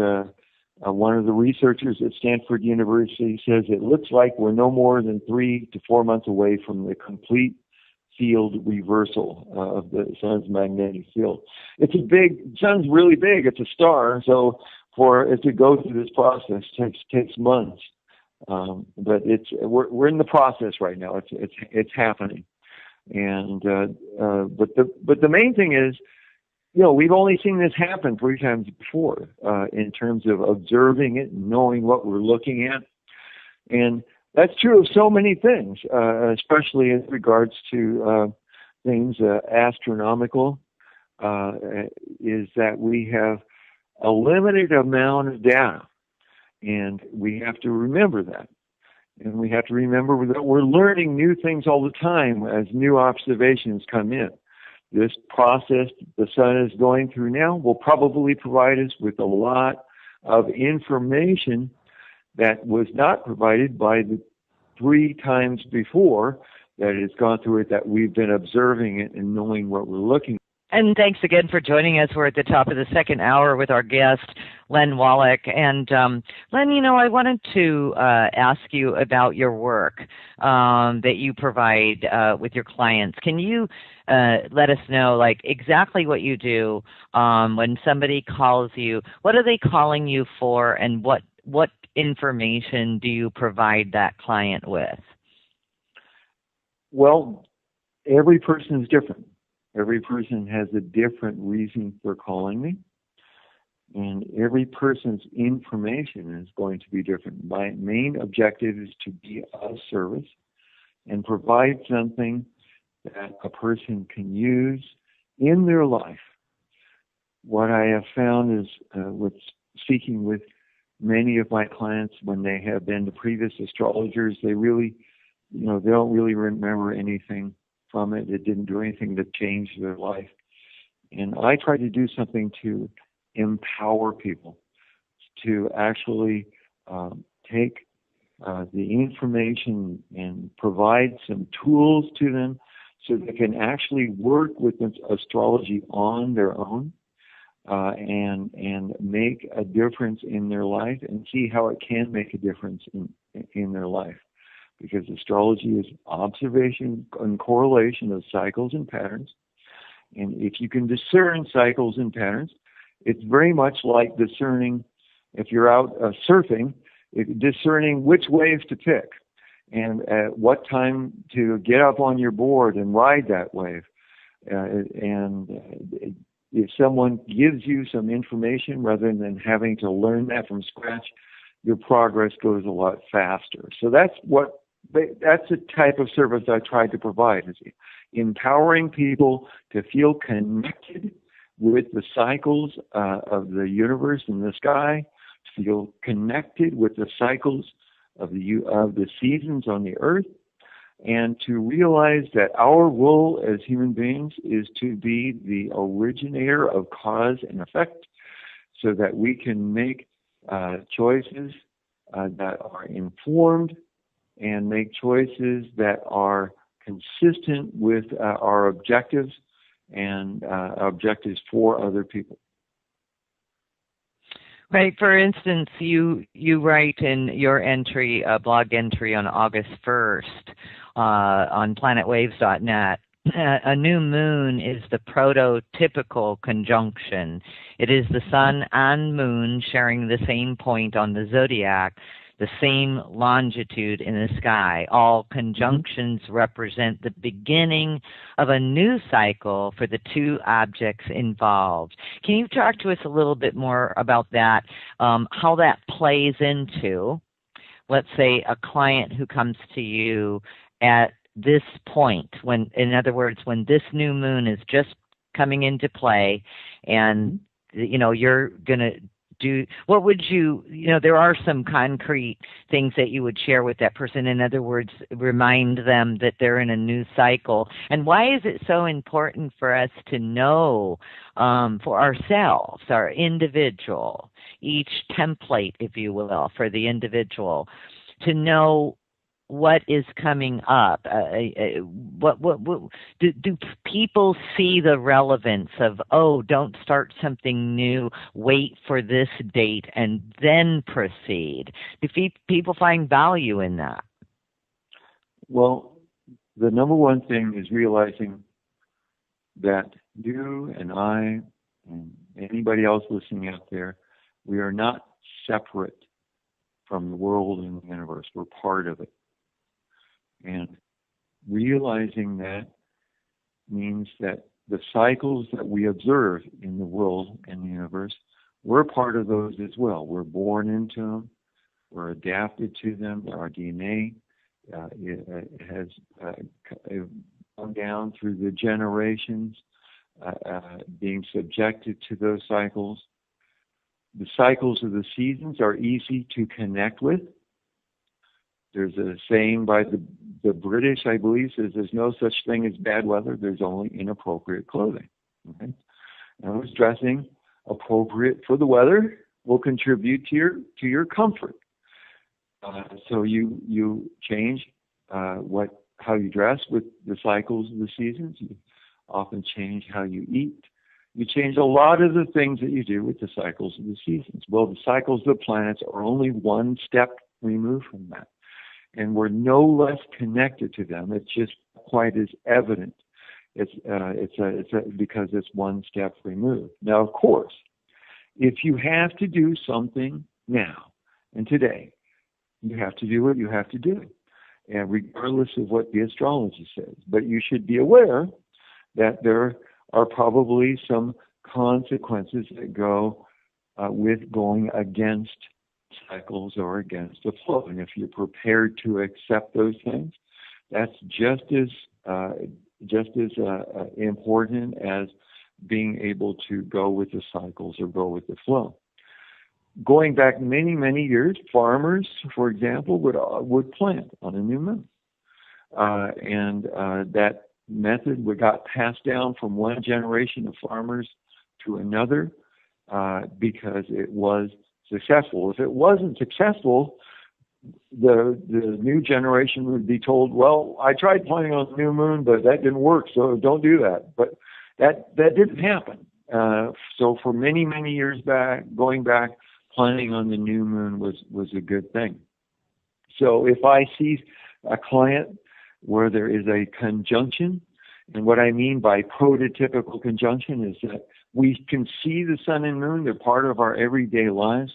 Speaker 3: one of the researchers at Stanford University says it looks like we're no more than 3 to 4 months away from the complete field reversal of the sun's magnetic field. Sun's really big. It's a star, so for it to go through this process takes months. But we're in the process right now. It's happening, and but the main thing is, we've only seen this happen 3 times before in terms of observing it and knowing what we're looking at. And that's true of so many things, especially in regards to things astronomical, is that we have a limited amount of data. And we have to remember that. And we have to remember that we're learning new things all the time as new observations come in. This process the sun is going through now will probably provide us with a lot of information that was not provided by the 3 times before that it's gone through it, that we've been observing it and knowing what we're looking at.
Speaker 2: And thanks again for joining us. We're at the top of the second hour with our guest, Len Wallick. And Len, I wanted to ask you about your work that you provide with your clients. Can you let us know, exactly what you do when somebody calls you? What are they calling you for, and what information do you provide that client with?
Speaker 3: Well, every person is different. Every person has a different reason for calling me, and every person's information is going to be different. My main objective is to be of service and provide something that a person can use in their life. What I have found is with speaking with many of my clients, when they have been to previous astrologers, they really, they don't really remember anything from it. It didn't do anything to change their life. And I try to do something to empower people to actually take the information and provide some tools to them so they can actually work with astrology on their own and make a difference in their life and see how it can make a difference in their life. Because astrology is observation and correlation of cycles and patterns. And if you can discern cycles and patterns, it's very much like discerning, if you're out surfing, discerning which waves to pick and at what time to get up on your board and ride that wave. And if someone gives you some information rather than having to learn that from scratch, your progress goes a lot faster. So that's the type of service I try to provide, is empowering people to feel connected with the cycles of the universe and the sky, to feel connected with the cycles of the seasons on the earth, and to realize that our role as human beings is to be the originator of cause and effect, so that we can make choices that are informed and make choices that are consistent with our objectives and objectives for other people.
Speaker 2: Right. For instance, you write in your entry, a blog entry on August 1st on planetwaves.net, a new moon is the prototypical conjunction. It is the sun and moon sharing the same point on the zodiac, the same longitude in the sky. All conjunctions represent the beginning of a new cycle for the two objects involved. Can you talk to us a little bit more about that, how that plays into, let's say, a client who comes to you at this point, when, in other words, when this new moon is just coming into play, and you're going to do, what would you, there are some concrete things that you would share with that person. In other words, remind them that they're in a new cycle. And why is it so important for us to know for ourselves, our individual, each template, if you will, for the individual, to know what is coming up? What do people see the relevance of, don't start something new, wait for this date and then proceed? Do people find value in that?
Speaker 3: Well, the number one thing is realizing that you and I and anybody else listening out there, we are not separate from the world and the universe. We're part of it. And realizing that means that the cycles that we observe in the world and the universe, we're part of those as well. We're born into them. We're adapted to them. Our DNA has gone down through the generations, being subjected to those cycles. The cycles of the seasons are easy to connect with. There's a saying by the British, I believe, says there's no such thing as bad weather. There's only inappropriate clothing. Okay? And dressing appropriate for the weather will contribute to your comfort. So you change how you dress with the cycles of the seasons. You often change how you eat. You change a lot of the things that you do with the cycles of the seasons. Well, the cycles of the planets are only one step removed from that. And we're no less connected to them. It's just quite as evident. It's because it's one step removed. Now, of course, if you have to do something now and today, you have to do what you have to do, and regardless of what the astrology says. But you should be aware that there are probably some consequences that go with going against cycles or against the flow. And if you're prepared to accept those things, that's just as important as being able to go with the cycles or go with the flow. Going back many, many years, farmers, for example, would plant on a new moon. And that method got passed down from one generation of farmers to another because it was successful. If it wasn't successful, the new generation would be told, well, I tried planting on the new moon, but that didn't work, so don't do that. But that didn't happen. So for many, many years back, going back, planting on the new moon was a good thing. So if I see a client where there is a conjunction, and what I mean by prototypical conjunction is that we can see the sun and moon, they're part of our everyday lives.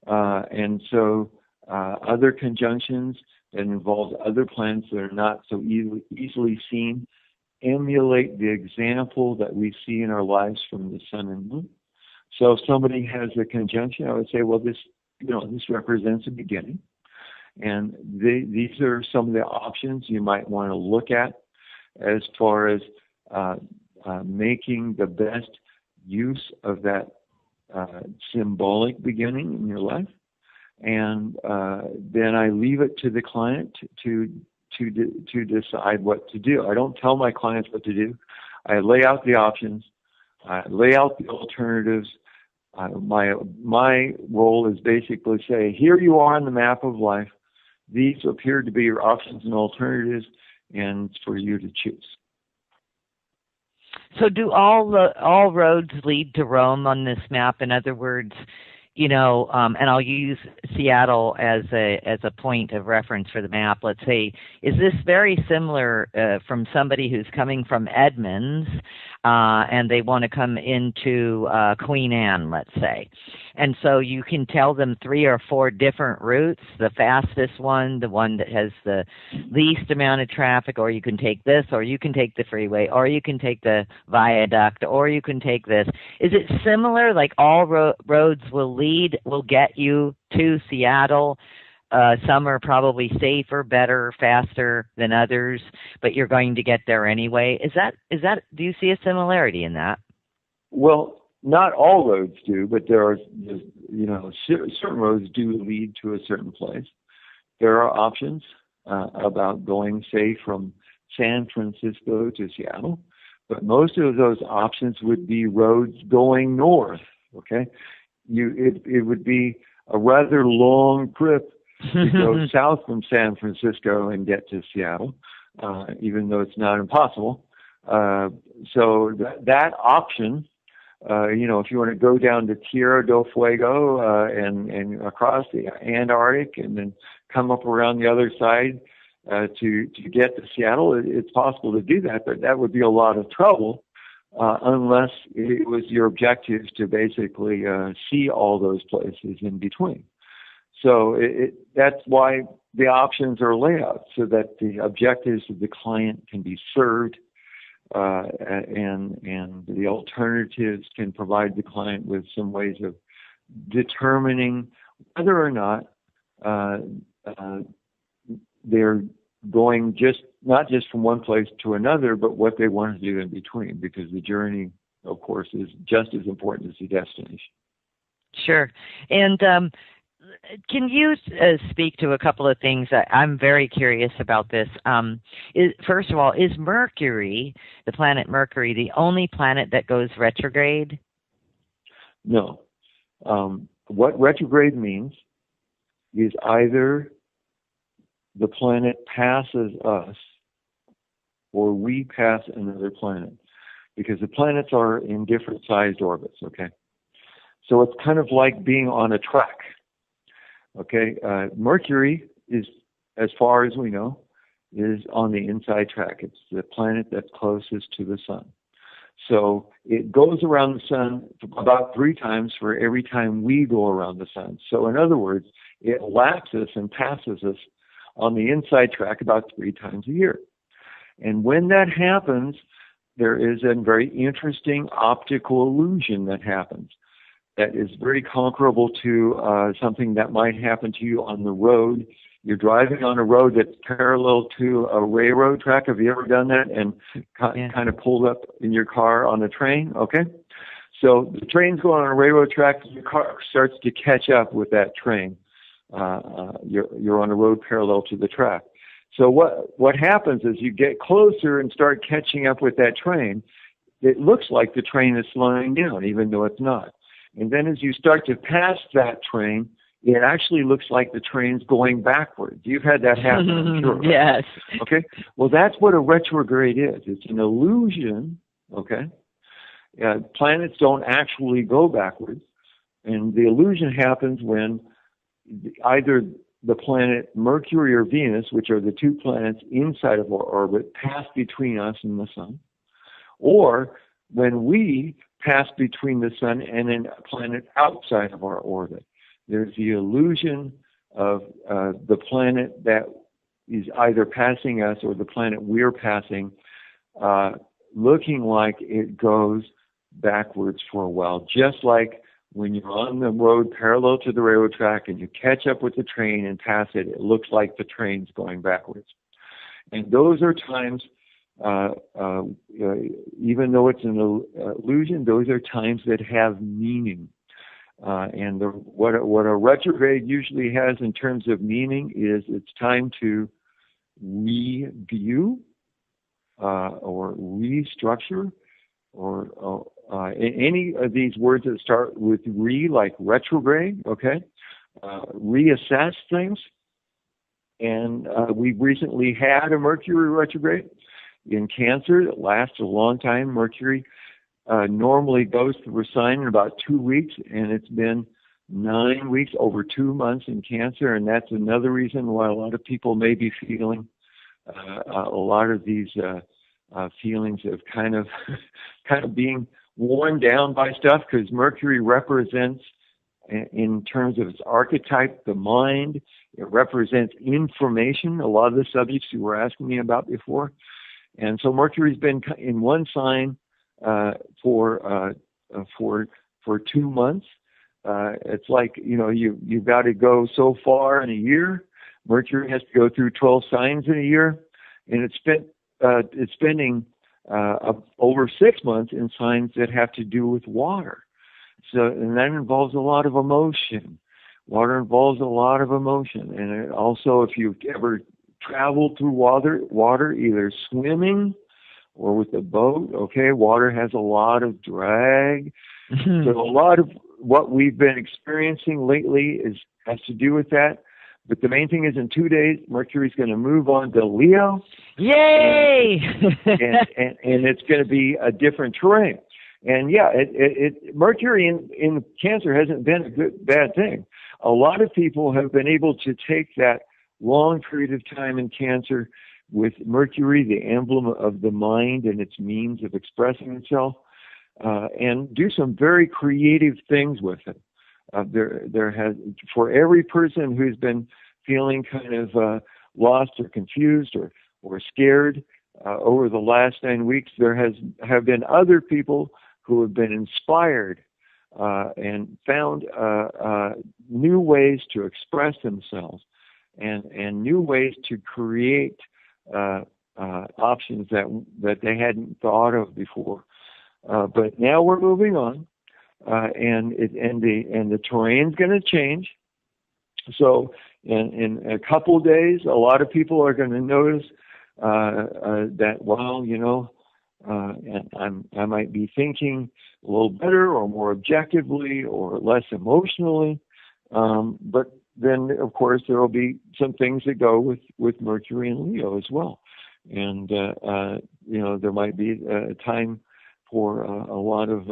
Speaker 3: And so other conjunctions that involve other planets that are not so easily seen emulate the example that we see in our lives from the sun and moon. So if somebody has a conjunction, I would say, well, this represents a beginning. And these are some of the options you might want to look at as far as making the best use of that symbolic beginning in your life. And then I leave it to the client to to decide what to do. I don't tell my clients what to do. I lay out the options. I lay out the alternatives. My role is basically say, here you are on the map of life. These appear to be your options and alternatives, and it's for you to choose.
Speaker 2: So do all roads lead to Rome on this map? In other words, and I'll use Seattle as a point of reference for the map. Let's say, is this very similar from somebody who's coming from Edmonds and they want to come into Queen Anne, let's say? And so you can tell them 3 or 4 different routes, the fastest one, the one that has the least amount of traffic, or you can take this, or you can take the freeway, or you can take the viaduct, or you can take this. Is it similar, like all roads will get you to Seattle? Some are probably safer, better, faster than others, but you're going to get there anyway. Is that? Do you see a similarity in that?
Speaker 3: Well, not all roads do, but there are, certain roads do lead to a certain place. There are options about going, say, from San Francisco to Seattle, but most of those options would be roads going north. Okay, it would be a rather long trip to go south from San Francisco and get to Seattle, even though it's not impossible. So that option, if you want to go down to Tierra del Fuego and across the Antarctic and then come up around the other side to get to Seattle, it's possible to do that, but that would be a lot of trouble unless it was your objective to basically see all those places in between. So that's why the options are laid out, so that the objectives of the client can be served, and the alternatives can provide the client with some ways of determining whether or not they're going not just from one place to another, but what they want to do in between, because the journey, of course, is just as important as the destination.
Speaker 2: Sure. And can you speak to a couple of things? I'm very curious about this. First of all, is Mercury, the planet Mercury, the only planet that goes retrograde?
Speaker 3: No. What retrograde means is either the planet passes us or we pass another planet, because the planets are in different sized orbits, okay? So it's kind of like being on a track. Okay, Mercury is, as far as we know, is on the inside track. It's the planet that's closest to the sun. So it goes around the sun about 3 times for every time we go around the sun. So in other words, it laps us and passes us on the inside track about 3 times a year. And when that happens, there is a very interesting optical illusion that happens that is very comparable to something that might happen to you on the road. You're driving on a road that's parallel to a railroad track. Have you ever done that and kind of pulled up in your car on a train? Okay. So the train's going on a railroad track, and your car starts to catch up with that train. You're on a road parallel to the track. So what happens is you get closer and start catching up with that train. It looks like the train is slowing down, even though it's not. And then as you start to pass that train, it actually looks like the train's going backwards. You've had that happen, I'm sure.
Speaker 2: Yes.
Speaker 3: Okay. Well, that's what a retrograde is. It's an illusion. Okay. Planets don't actually go backwards, and the illusion happens when either the planet Mercury or Venus, which are the 2 planets inside of our orbit, pass between us and the sun, or when we pass between the sun and a planet outside of our orbit. There's the illusion of the planet that is either passing us or the planet we're passing, looking like it goes backwards for a while, just like when you're on the road parallel to the railroad track and you catch up with the train and pass it, it looks like the train's going backwards. And those are times, even though it's an illusion, those are times that have meaning. And what a retrograde usually has in terms of meaning is it's time to review or restructure or any of these words that start with re, like retrograde, okay? Reassess things. And we've recently had a Mercury retrograde in Cancer that lasts a long time. Mercury normally goes through a sign in about 2 weeks, and it's been 9 weeks, over 2 months in Cancer, and that's another reason why a lot of people may be feeling a lot of these feelings of kind of being worn down by stuff, because Mercury represents, in terms of its archetype, the mind. It represents information, a lot of the subjects you were asking me about before. And so Mercury's been in one sign for 2 months. It's like, you've got to go so far in a year. Mercury has to go through 12 signs in a year, and it's spending over 6 months in signs that have to do with water. So, and that involves a lot of emotion. Water involves a lot of emotion, and it also, if you've ever traveled through water, either swimming or with a boat, okay, water has a lot of drag. So a lot of what we've been experiencing lately has to do with that. But the main thing is, in 2 days, Mercury's going to move on to Leo.
Speaker 2: Yay!
Speaker 3: and it's going to be a different terrain. And yeah, Mercury in Cancer hasn't been a bad thing. A lot of people have been able to take that long period of time in Cancer with Mercury, the emblem of the mind and its means of expressing itself, and do some very creative things with it. There has, for every person who's been feeling kind of lost or confused or scared over the last 9 weeks, there have been other people who have been inspired and found new ways to express themselves and new ways to create options that they hadn't thought of before. But now we're moving on, and the terrain's going to change. So in a couple of days, a lot of people are going to notice that, well, and I might be thinking a little better or more objectively or less emotionally. But then, of course, there will be some things that go with Mercury and Leo as well. And, there might be a time for a lot of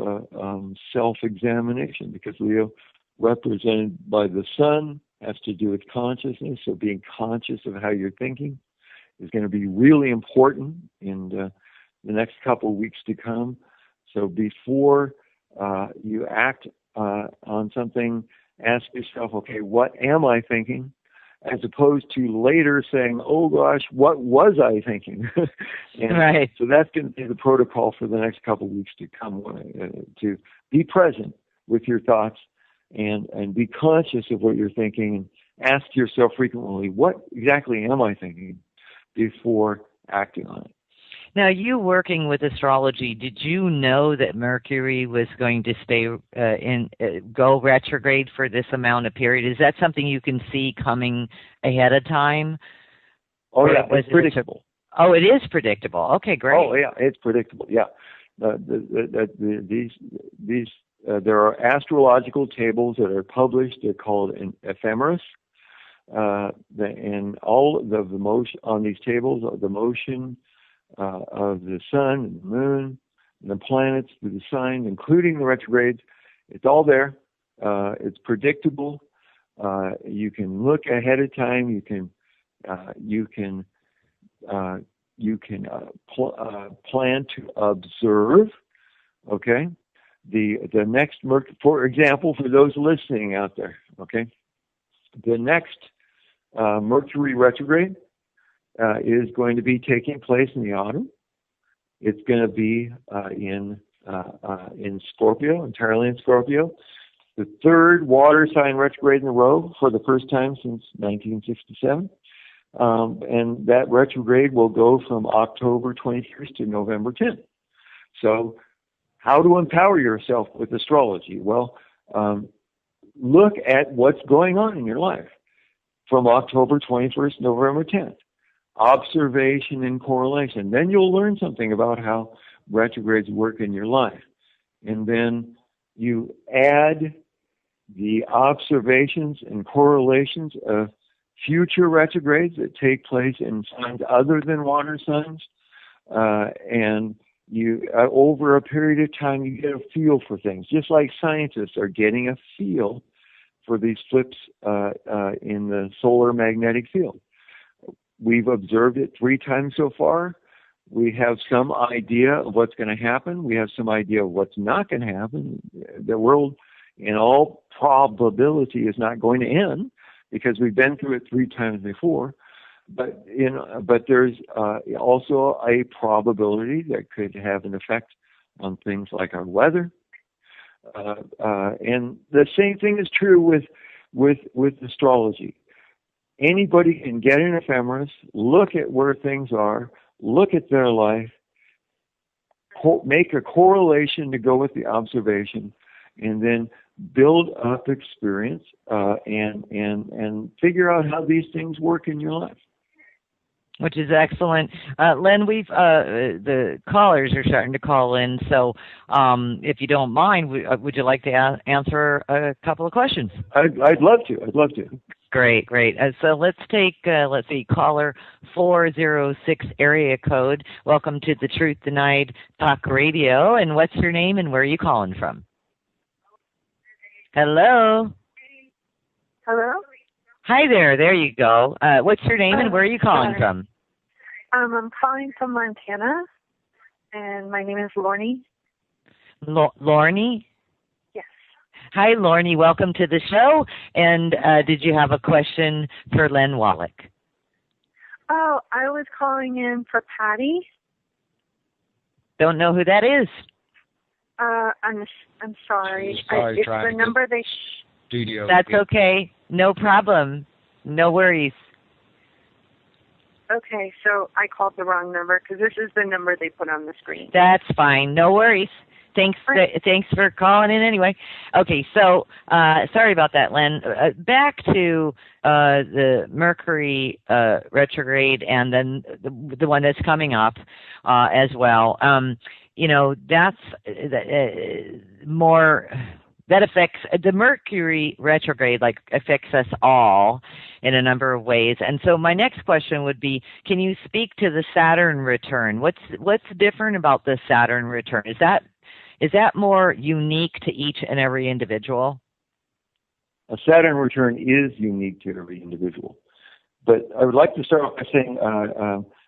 Speaker 3: self-examination, because Leo, represented by the sun, has to do with consciousness. So being conscious of how you're thinking is going to be really important in the next couple of weeks to come. So before you act on something, ask yourself, okay, what am I thinking? As opposed to later saying, oh gosh, what was I thinking? And
Speaker 2: right.
Speaker 3: So that's going to be the protocol for the next couple of weeks to come, to be present with your thoughts and be conscious of what you're thinking, and ask yourself frequently, what exactly am I thinking, before acting on it.
Speaker 2: Now, you working with astrology, did you know that Mercury was going to stay go retrograde for this amount of period? Is that something you can see coming ahead of time?
Speaker 3: Oh, yeah, it's predictable.
Speaker 2: Oh, it is predictable. Okay, great.
Speaker 3: Oh, yeah, it's predictable. Yeah, there are astrological tables that are published. They're called ephemeris. And all of the motion on these tables, the motion of the sun and the moon and the planets through the signs, including the retrogrades, it's all there. It's predictable. You can look ahead of time. You can plan to observe. Okay, the next for example, for those listening out there, okay, the next Mercury retrograde is going to be taking place in the autumn. It's going to be in Scorpio, entirely in Scorpio. The third water sign retrograde in a row for the first time since 1967. And that retrograde will go from October 21st to November 10th. So how to empower yourself with astrology? Well, look at what's going on in your life from October 21st to November 10th. observation and correlation. Then you'll learn something about how retrogrades work in your life. And then you add the observations and correlations of future retrogrades that take place in signs other than water signs. And you, over a period of time, you get a feel for things, just like scientists are getting a feel for these flips in the solar magnetic field. We've observed it 3 times so far. We have some idea of what's going to happen. We have some idea of what's not going to happen. The world, in all probability, is not going to end because we've been through it 3 times before. But there's also a probability that could have an effect on things like our weather. And the same thing is true with astrology. Anybody can get an ephemeris, look at where things are, look at their life, make a correlation to go with the observation, and then build up experience and figure out how these things work in your life.
Speaker 2: Which is excellent. Len, we've the callers are starting to call in, so if you don't mind, would you like to answer a couple of questions?
Speaker 3: I'd love to. I'd love to.
Speaker 2: Great. So let's take, caller 406 area code. Welcome to the Truth Denied Talk Radio. And what's your name and where are you calling from? Hello?
Speaker 4: Hello?
Speaker 2: Hi there. There you go. What's your name and where are you calling from?
Speaker 4: I'm calling from Montana, and my name is Lorne.
Speaker 2: Lorne?
Speaker 4: Yes.
Speaker 2: Hi, Lorne. Welcome to the show. And did you have a question for Len Wallick?
Speaker 4: Oh, I was calling in for Patty.
Speaker 2: Don't know who that is.
Speaker 4: I'm sorry.
Speaker 5: She's probably
Speaker 4: it's
Speaker 5: trying
Speaker 4: the
Speaker 5: to
Speaker 4: number they.
Speaker 5: Studio.
Speaker 2: That's okay. No problem. No worries.
Speaker 4: Okay, so I called the wrong number because this is the number they put on the screen.
Speaker 2: That's fine. No worries. Thanks for calling in anyway. Okay, so sorry about that, Len. Back to the Mercury retrograde and then the one that's coming up as well. That's more... That affects the Mercury retrograde, affects us all in a number of ways. And so my next question would be, can you speak to the Saturn return? What's different about the Saturn return? Is that more unique to each and every individual?
Speaker 3: A Saturn return is unique to every individual. But I would like to start off by saying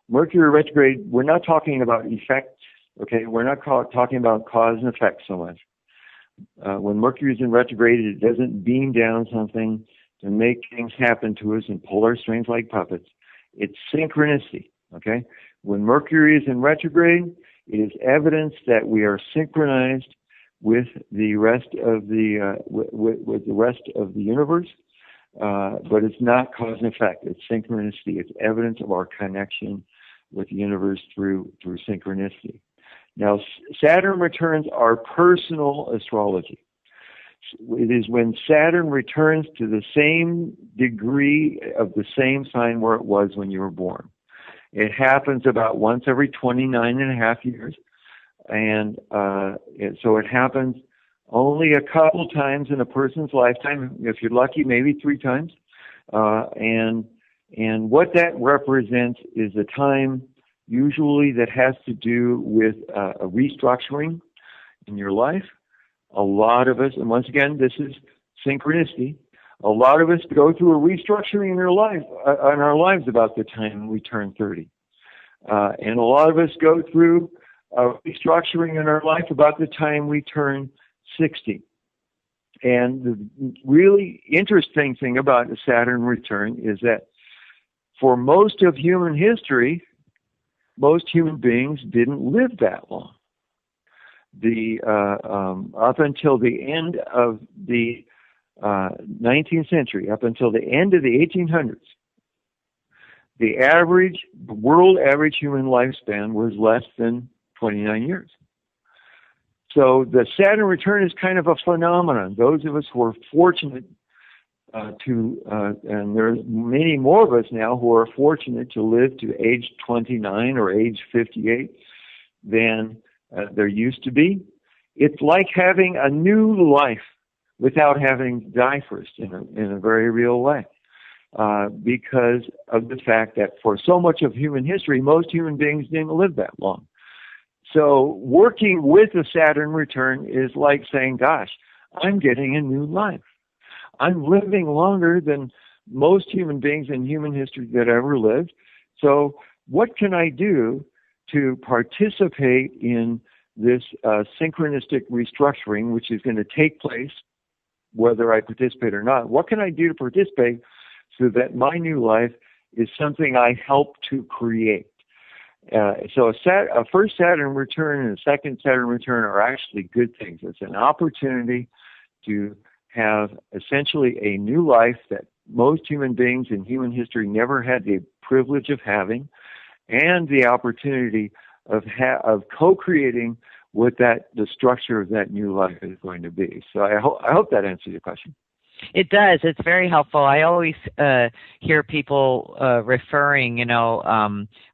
Speaker 3: Mercury retrograde, we're not talking about effect, okay? We're not talking about cause and effect so much. When Mercury is in retrograde, it doesn't beam down something to make things happen to us and pull our strings like puppets. It's synchronicity, okay? When Mercury is in retrograde, it is evidence that we are synchronized with the rest of the with the rest of the universe, but it's not cause and effect. It's synchronicity. It's evidence of our connection with the universe through synchronicity. Now, Saturn returns are personal astrology. It is when Saturn returns to the same degree of the same sign where it was when you were born. It happens about once every 29 and a half years. And so it happens only a couple times in a person's lifetime. If you're lucky, maybe 3 times. And what that represents is a time usually that has to do with a restructuring in your life. A lot of us, and once again, this is synchronicity, a lot of us go through a restructuring in our lives about the time we turn 30. And a lot of us go through a restructuring in our life about the time we turn 60. And the really interesting thing about the Saturn return is that for most of human history, most human beings didn't live that long. Up until the end of the 19th century, up until the end of the 1800s, the world average human lifespan was less than 29 years. So the Saturn return is kind of a phenomenon. Those of us who are fortunate and there's many more of us now who are fortunate to live to age 29 or age 58 than there used to be. It's like having a new life without having to die first in a very real way, because of the fact that for so much of human history, most human beings didn't live that long. So working with the Saturn return is like saying, gosh, I'm getting a new life. I'm living longer than most human beings in human history that ever lived. So what can I do to participate in this synchronistic restructuring, which is going to take place whether I participate or not? What can I do to participate so that my new life is something I help to create? So a first Saturn return and a second Saturn return are actually good things. It's an opportunity to have essentially a new life that most human beings in human history never had the privilege of having, and the opportunity of co-creating what the structure of that new life is going to be. So I hope that answers your question.
Speaker 2: It does. It's very helpful. I always hear people referring, and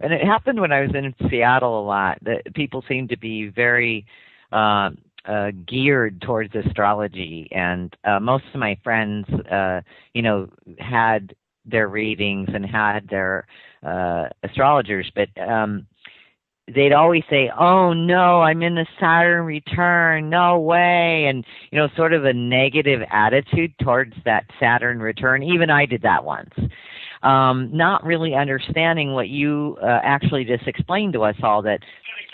Speaker 2: it happened when I was in Seattle a lot, that people seem to be very geared towards astrology. And most of my friends, had their readings and had their astrologers, but they'd always say, oh, no, I'm in the Saturn return, no way, and, sort of a negative attitude towards that Saturn return. Even I did that once, not really understanding what you actually just explained to us all, that,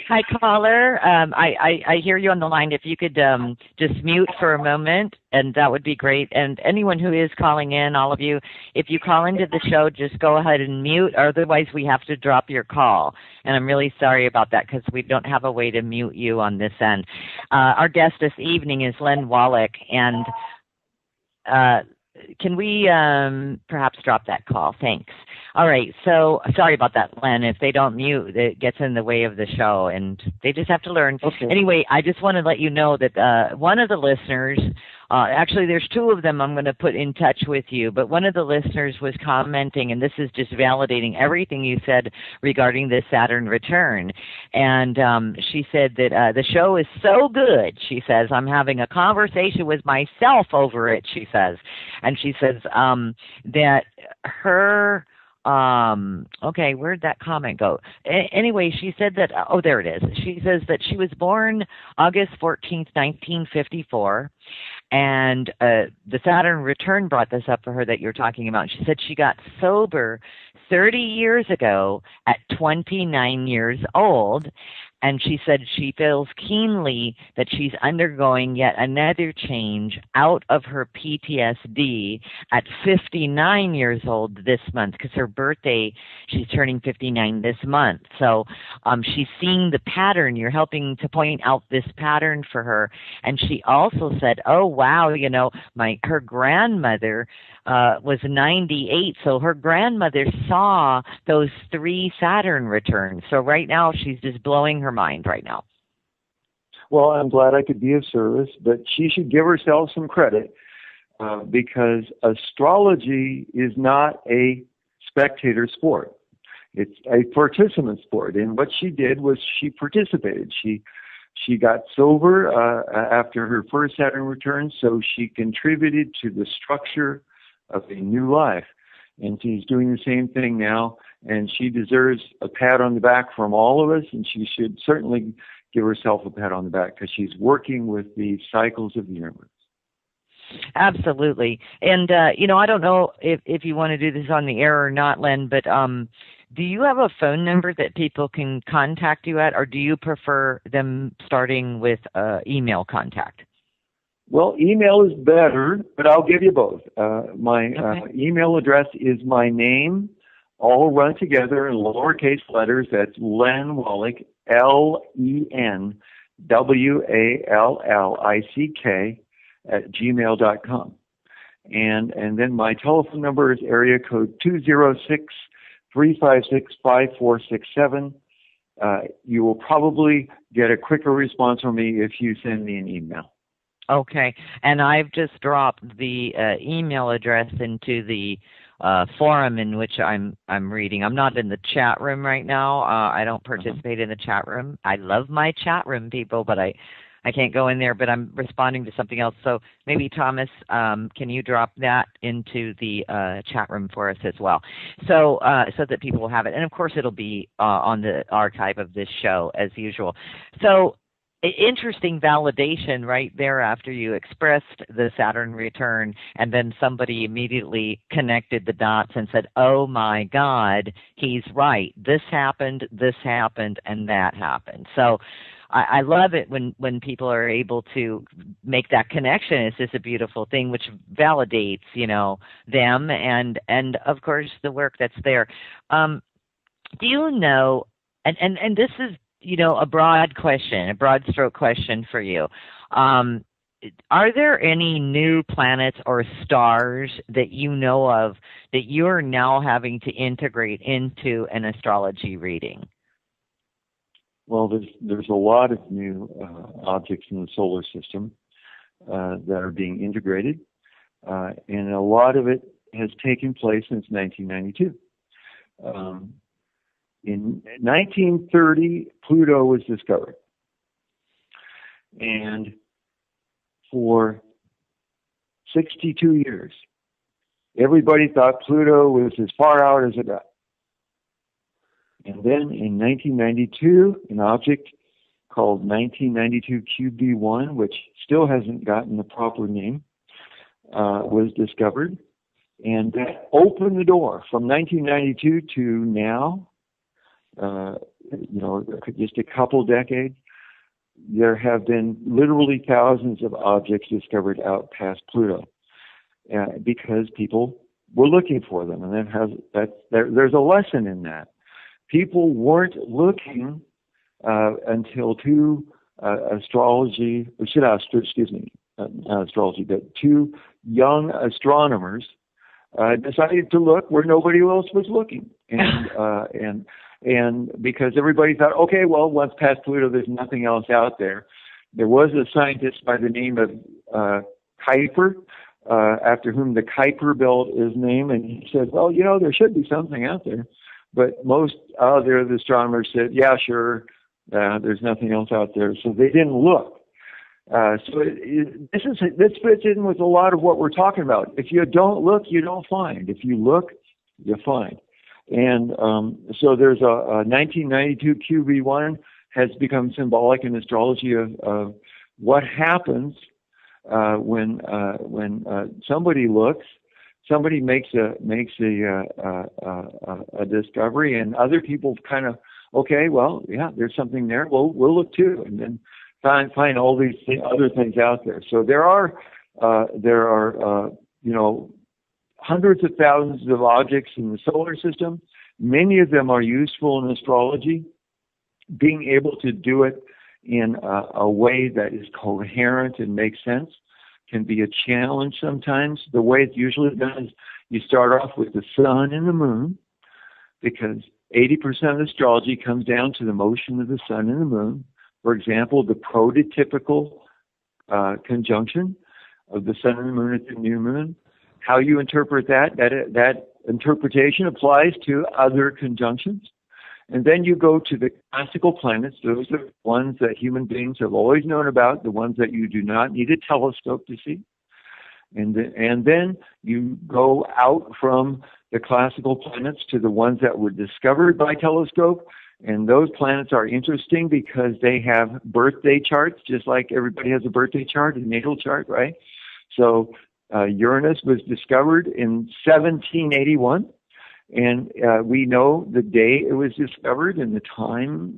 Speaker 2: hi, caller, I hear you on the line. If you could just mute for a moment, and that would be great. And anyone who is calling in, all of you, if you call into the show, just go ahead and mute. Otherwise, we have to drop your call. And I'm really sorry about that because we don't have a way to mute you on this end. Our guest this evening is Len Wallick. And can we perhaps drop that call? Thanks. All right. So sorry about that, Len. If they don't mute, it gets in the way of the show, and they just have to learn.
Speaker 3: Okay.
Speaker 2: Anyway, I just want to let you know that one of the listeners, actually there's two of them I'm going to put in touch with you, but one of the listeners was commenting, and this is just validating everything you said regarding the Saturn return. And she said that the show is so good, she says, I'm having a conversation with myself over it, she says. And she says that her... okay, where'd that comment go? Anyway, she said that, oh, there it is. She says that she was born August 14th, 1954, and the Saturn return brought this up for her that you're talking about. She said she got sober 30 years ago at 29 years old, and she said she feels keenly that she's undergoing yet another change out of her PTSD at 59 years old this month, because her birthday, she's turning 59 this month. So she's seeing the pattern. You're helping to point out this pattern for her. And she also said, oh, wow, her grandmother was 98, so her grandmother saw those 3 Saturn returns. So right now she's just blowing her mind right now.
Speaker 3: Well, I'm glad I could be of service, but she should give herself some credit because astrology is not a spectator sport. It's a participant sport, and what she did was she participated. She got sober after her first Saturn return, so she contributed to the structure of a new life. And she's doing the same thing now, and she deserves a pat on the back from all of us, and she should certainly give herself a pat on the back because she's working with the cycles of the universe.
Speaker 2: Absolutely. And, I don't know if you want to do this on the air or not, Len, but do you have a phone number that people can contact you at, or do you prefer them starting with email contact?
Speaker 3: Well, email is better, but I'll give you both. My email address is my name, all run together in lowercase letters. That's Len Wallick, LenWallick @gmail.com. And then my telephone number is area code 206-356-5467. You will probably get a quicker response from me if you send me an email.
Speaker 2: Okay, and I've just dropped the email address into the forum in which I'm reading. I'm not in the chat room right now. I don't participate in the chat room. I love my chat room, people, but I can't go in there. But I'm responding to something else. So maybe Thomas, can you drop that into the chat room for us as well, so that people will have it. And of course, it'll be on the archive of this show as usual. So. Interesting validation right there after you expressed the Saturn return, and then somebody immediately connected the dots and said, oh my God, he's right. This happened, and that happened. So I love it when people are able to make that connection. It's just a beautiful thing, which validates, them and of course the work that's there. Do you know, and this is, a broad stroke question for you. Are there any new planets or stars that you know of that you're now having to integrate into an astrology reading?
Speaker 3: Well, there's a lot of new objects in the solar system that are being integrated, and a lot of it has taken place since 1992. In 1930, Pluto was discovered. And for 62 years, everybody thought Pluto was as far out as it got. And then in 1992, an object called 1992 QB1, which still hasn't gotten the proper name, was discovered. And that opened the door from 1992 to now. Just a couple decades, there have been literally thousands of objects discovered out past Pluto because people were looking for them, and there's a lesson in that. People weren't looking until two young astronomers decided to look where nobody else was looking, and because everybody thought, okay, well, once past Pluto, there's nothing else out there. There was a scientist by the name of Kuiper, after whom the Kuiper belt is named, and he said, well, there should be something out there. But most other astronomers said, yeah, sure, there's nothing else out there. So they didn't look. This fits in with a lot of what we're talking about. If you don't look, you don't find. If you look, you find. And so there's a 1992 QB1 has become symbolic in astrology of what happens when somebody looks, somebody makes a discovery, and other people kind of, okay, well, yeah, there's something there. Well, we'll look too, and then find all these other things out there. So there are hundreds of thousands of objects in the solar system. Many of them are useful in astrology. Being able to do it in a way that is coherent and makes sense can be a challenge sometimes. The way it's usually done is you start off with the sun and the moon, because 80% of astrology comes down to the motion of the sun and the moon. For example, the prototypical conjunction of the sun and the moon at the new moon. How you interpret that interpretation applies to other conjunctions. And then you go to the classical planets. Those are the ones that human beings have always known about, the ones that you do not need a telescope to see. And then you go out from the classical planets to the ones that were discovered by telescope. And those planets are interesting because they have birthday charts, just like everybody has a birthday chart, a natal chart, right? So Uranus was discovered in 1781, and we know the day it was discovered and the time,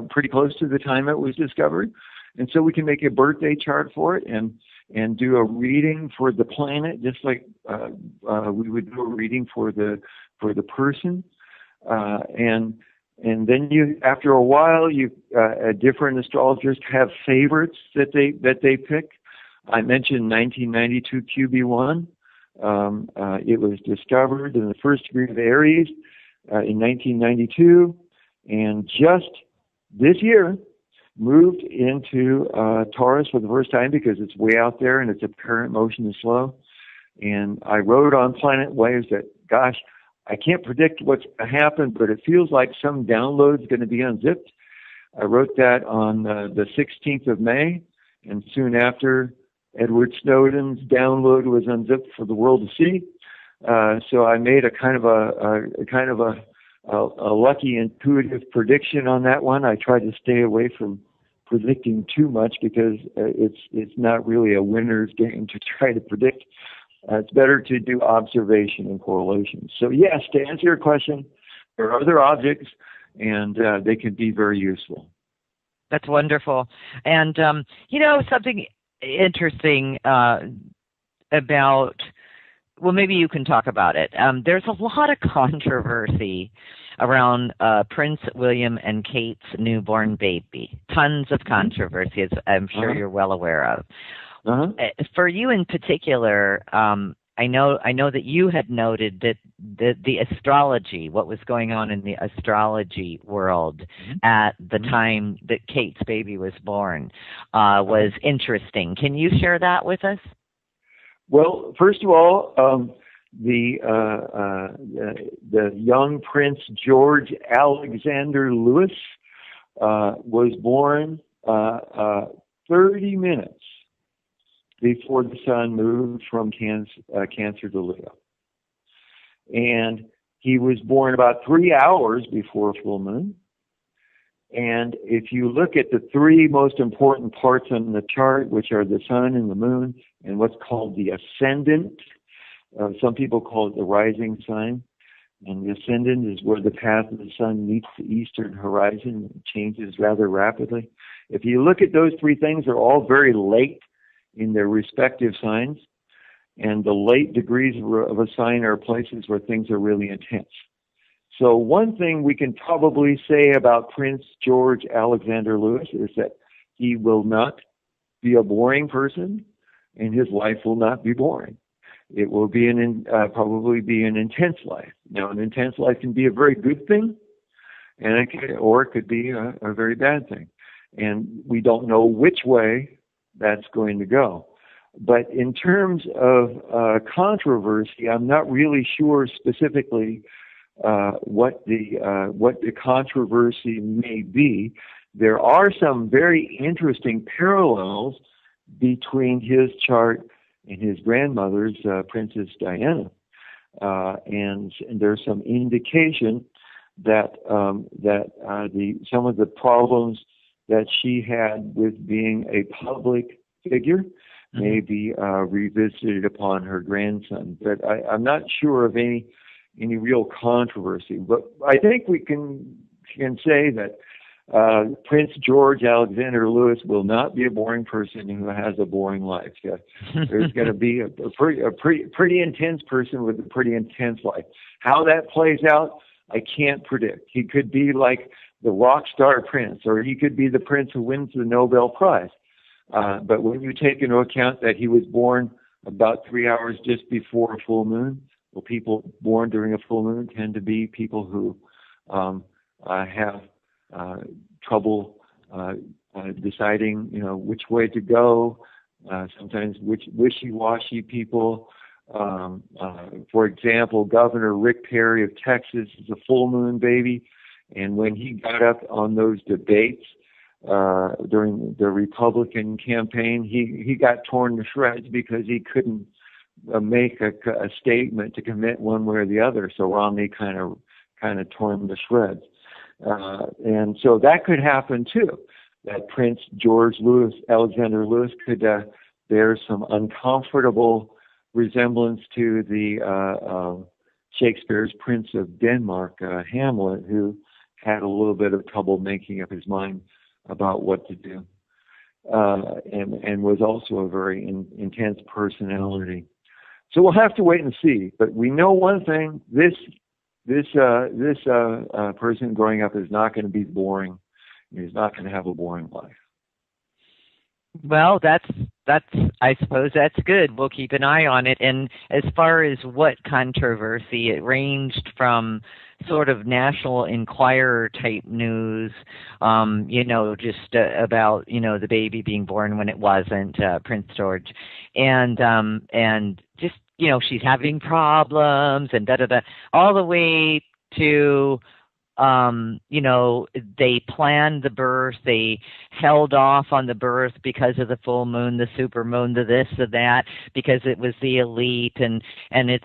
Speaker 3: pretty close to the time it was discovered. And so we can make a birthday chart for it and do a reading for the planet, just like we would do a reading for the person. And then after a while, different astrologers have favorites that they pick. I mentioned 1992 QB1. It was discovered in the first degree of Aries in 1992, and just this year, moved into Taurus for the first time because it's way out there and its apparent motion is slow. And I wrote on Planet Waves that, gosh, I can't predict what's going to happen, but it feels like some download's going to be unzipped. I wrote that on the 16th of May, and soon after, Edward Snowden's download was unzipped for the world to see. So I made a kind of a lucky intuitive prediction on that one. I tried to stay away from predicting too much because it's not really a winner's game to try to predict. It's better to do observation and correlation. So yes, to answer your question, there are other objects, and they can be very useful.
Speaker 2: That's wonderful. And, something interesting about, well, maybe you can talk about it. There's a lot of controversy around Prince William and Kate's newborn baby. Tons of controversy, as I'm sure you're well aware of. For you in particular, I know that you had noted that the astrology, what was going on in the astrology world at the time that Kate's baby was born, was interesting. Can you share that with us?
Speaker 3: Well, first of all, the young Prince George Alexander Louis was born 30 minutes before the sun moved from Cancer to Leo. And he was born about 3 hours before full moon. And if you look at the three most important parts on the chart, which are the sun and the moon and what's called the ascendant, some people call it the rising sign. And the ascendant is where the path of the sun meets the eastern horizon and changes rather rapidly. If you look at those three things, they're all very late in their respective signs, and the late degrees of a sign are places where things are really intense. So one thing we can probably say about Prince George Alexander Louis is that he will not be a boring person, and his life will not be boring. It will be probably be an intense life. Now, an intense life can be a very good thing, and it could be a very bad thing, and we don't know which way that's going to go. But in terms of controversy, I'm not really sure specifically what the controversy may be. There are some very interesting parallels between his chart and his grandmother's, Princess Diana, and there's some indication that some of the problems that she had with being a public figure may be revisited upon her grandson. But I'm not sure of any real controversy. But I think we can say that Prince George Alexander Louis will not be a boring person who has a boring life. Yeah. There's going to be a pretty intense person with a pretty intense life. How that plays out, I can't predict. He could be like the rock star prince, or he could be the prince who wins the Nobel Prize. But when you take into account that he was born about 3 hours just before a full moon, well, people born during a full moon tend to be people who have trouble deciding, which way to go. Sometimes wishy-washy people. For example, Governor Rick Perry of Texas is a full moon baby. And when he got up on those debates during the Republican campaign, he got torn to shreds because he couldn't make a statement to commit one way or the other. So Romney kind of tore him to shreds. And so that could happen too. That Prince George Alexander Louis could bear some uncomfortable resemblance to the Shakespeare's Prince of Denmark, Hamlet, who had a little bit of trouble making up his mind about what to do, and was also a very intense personality. So we'll have to wait and see. But we know one thing: this person growing up is not going to be boring. He's not going to have a boring life.
Speaker 2: Well, that's I suppose that's good. We'll keep an eye on it. And as far as what controversy, it ranged from sort of National Enquirer type news, just about the baby being born when it wasn't Prince George, and just she's having problems and da da da, all the way to they planned the birth, they held off on the birth because of the full moon, the super moon, the this, the that, because it was the elite and it's,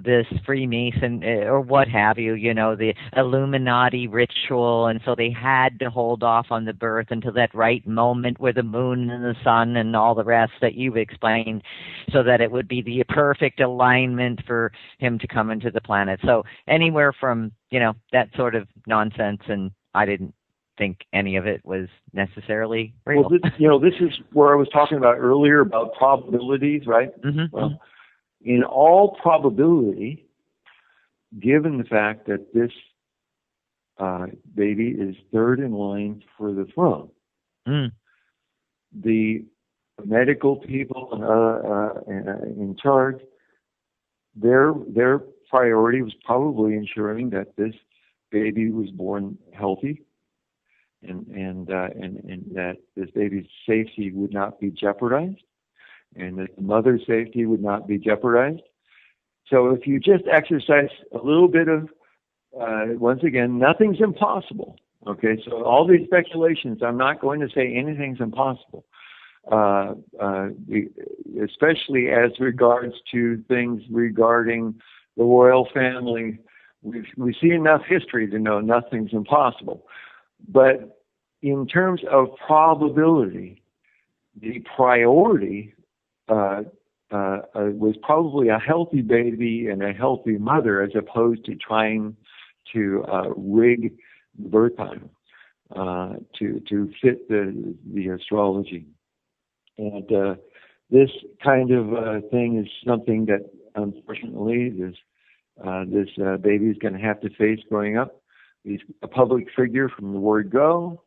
Speaker 2: this Freemason or what have you, the Illuminati ritual. And so they had to hold off on the birth until that right moment where the moon and the sun and all the rest that you've explained, so that it would be the perfect alignment for him to come into the planet. So anywhere from that sort of nonsense, and I didn't think any of it was necessarily real.
Speaker 3: Well, this is where I was talking about earlier about probabilities, right?
Speaker 2: Mm-hmm.
Speaker 3: Well, in all probability, given the fact that this baby is third in line for the throne, the medical people in charge, their priority was probably ensuring that this baby was born healthy, and that this baby's safety would not be jeopardized, and that the mother's safety would not be jeopardized. So if you just exercise a little bit of, once again, nothing's impossible. Okay, so all these speculations, I'm not going to say anything's impossible, especially as regards to things regarding the royal family. We see enough history to know nothing's impossible. But in terms of probability, the priority was probably a healthy baby and a healthy mother, as opposed to trying to rig the birth time to fit the astrology. And this kind of thing is something that, unfortunately, this baby is going to have to face growing up. He's a public figure from the word go,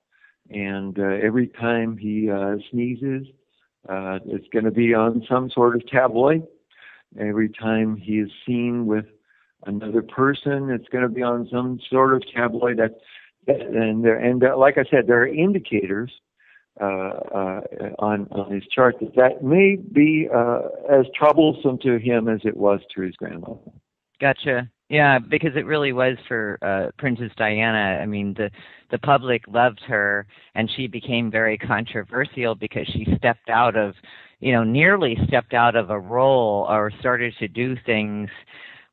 Speaker 3: and every time he sneezes, it's going to be on some sort of tabloid. Every time he is seen with another person, it's going to be on some sort of tabloid. And like I said, there are indicators on his chart that may be as troublesome to him as it was to his grandmother.
Speaker 2: Gotcha. Yeah, because it really was for Princess Diana. I mean, the public loved her, and she became very controversial because she stepped out of, nearly stepped out of a role, or started to do things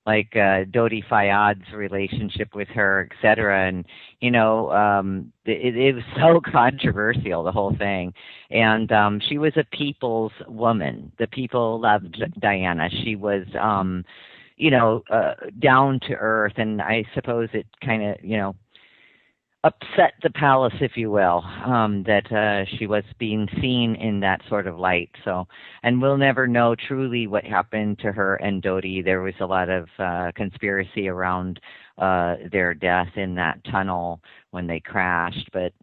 Speaker 2: like Dodi Fayad's relationship with her, et cetera. And, it was so controversial, the whole thing. And she was a people's woman. The people loved Diana. She was, down to earth. And I suppose it kind of, upset the palace, if you will, that she was being seen in that sort of light. So, and we'll never know truly what happened to her and Dodi. There was a lot of conspiracy around their death in that tunnel when they crashed, but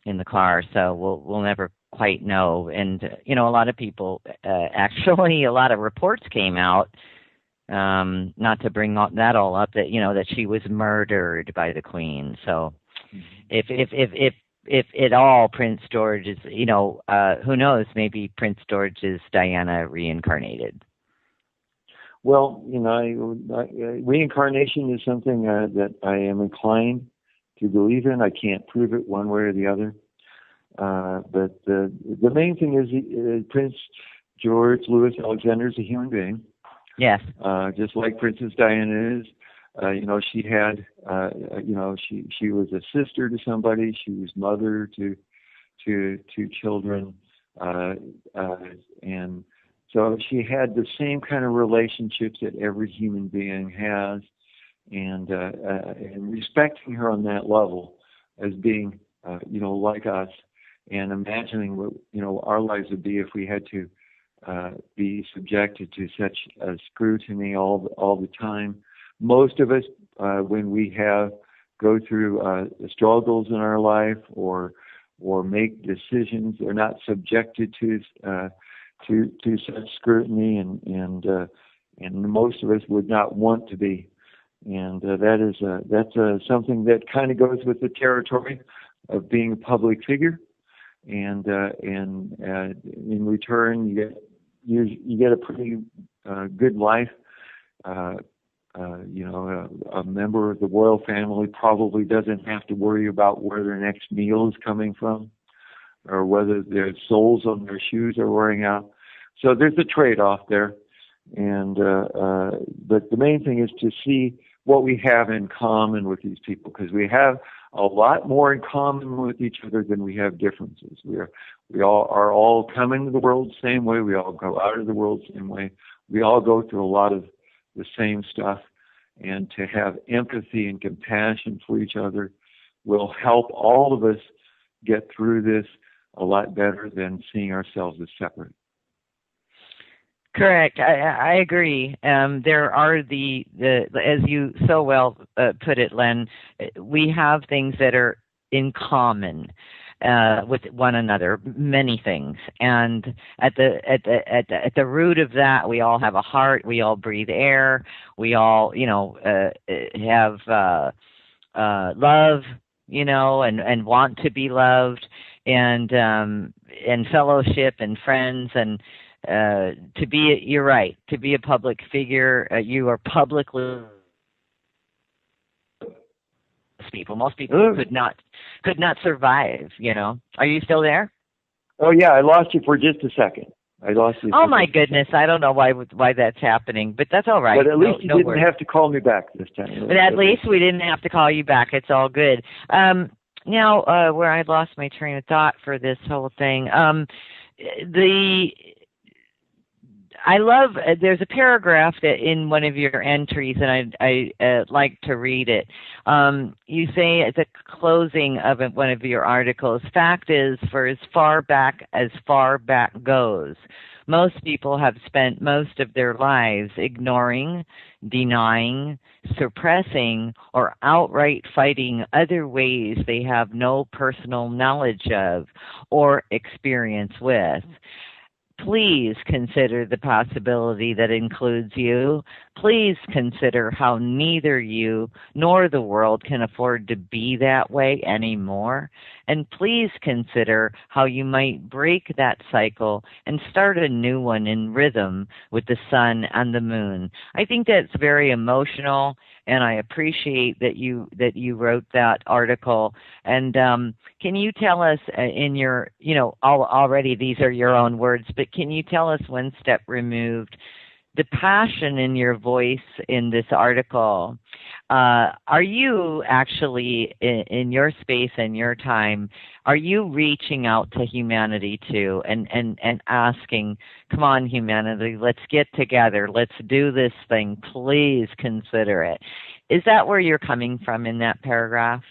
Speaker 2: in the car. So we'll never quite know. And a lot of people, actually, a lot of reports came out. Not to bring that all up, that that she was murdered by the Queen. So. If at all Prince George is, who knows, maybe Prince George is Diana reincarnated.
Speaker 3: Well, reincarnation is something that I am inclined to believe in. I can't prove it one way or the other. But the main thing is Prince George Louis Alexander is a human being.
Speaker 2: Yes.
Speaker 3: Just like Princess Diana is. She had, she was a sister to somebody. She was mother to children, and so she had the same kind of relationships that every human being has, and respecting her on that level as being, like us, and imagining what our lives would be if we had to be subjected to such a scrutiny all the time. Most of us, when we go through struggles in our life, or or make decisions. They're not subjected to such scrutiny, and most of us would not want to be. And that's something that kind of goes with the territory of being a public figure. And in return, you get a pretty good life. A member of the royal family probably doesn't have to worry about where their next meal is coming from, or whether their soles on their shoes are wearing out. So there's a trade-off there, but the main thing is to see what we have in common with these people, because we have a lot more in common with each other than we have differences. We all are all coming to the world the same way. We all go out of the world the same way. We all go through a lot of the same stuff, and to have empathy and compassion for each other will help all of us get through this a lot better than seeing ourselves as separate.
Speaker 2: Correct. I agree. There are the as you so well put it, Len, we have things that are in common with one another, many things, and at the root of that, we all have a heart. We all breathe air. We all, have love, and want to be loved, and fellowship and friends, and you're right, to be a public figure, you are publicly people. Most people could not survive, Are you still there?
Speaker 3: Oh yeah, I lost you for just a second. I lost you.
Speaker 2: Oh my goodness, I don't know why that's happening, but that's all right.
Speaker 3: But at least you didn't have to call me back this time.
Speaker 2: But at least we didn't have to call you back. It's all good. Now, where I lost my train of thought for this whole thing, I love, there's a paragraph in one of your entries, and I like to read it. You say at the closing of one of your articles, fact is, for as far back goes, most people have spent most of their lives ignoring, denying, suppressing, or outright fighting other ways they have no personal knowledge of or experience with. Please consider the possibility that includes you. Please consider how neither you nor the world can afford to be that way anymore. And please consider how you might break that cycle and start a new one in rhythm with the sun and the moon. I think that's very emotional, and I appreciate that you wrote that article. And can you tell us in your, already these are your own words, but can you tell us one step removed, the passion in your voice in this article? Are you actually, in your space and your time, are you reaching out to humanity too and asking, come on, humanity, let's get together, let's do this thing, please consider it? Is that where you're coming from in that paragraph?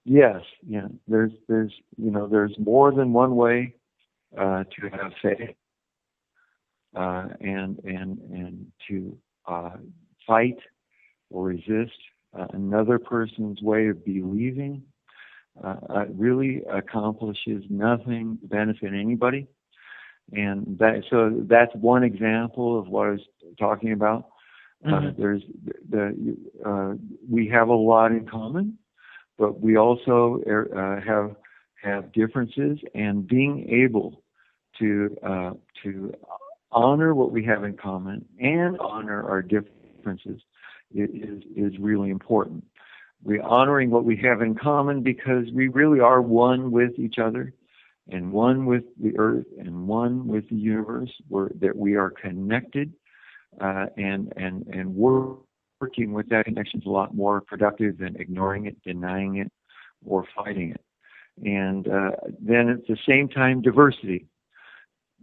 Speaker 3: Yes, yeah. There's more than one way to have faith, and to fight or resist another person's way of believing. Really accomplishes nothing to benefit anybody, and that's one example of what I was talking about. Mm-hmm. We have a lot in common, but we also have differences, and being able to honor what we have in common and honor our differences is really important. We're honoring what we have in common because we really are one with each other, and one with the earth, and one with the universe. That we are connected, and working with that connection is a lot more productive than ignoring it, denying it, or fighting it. And then at the same time, diversity.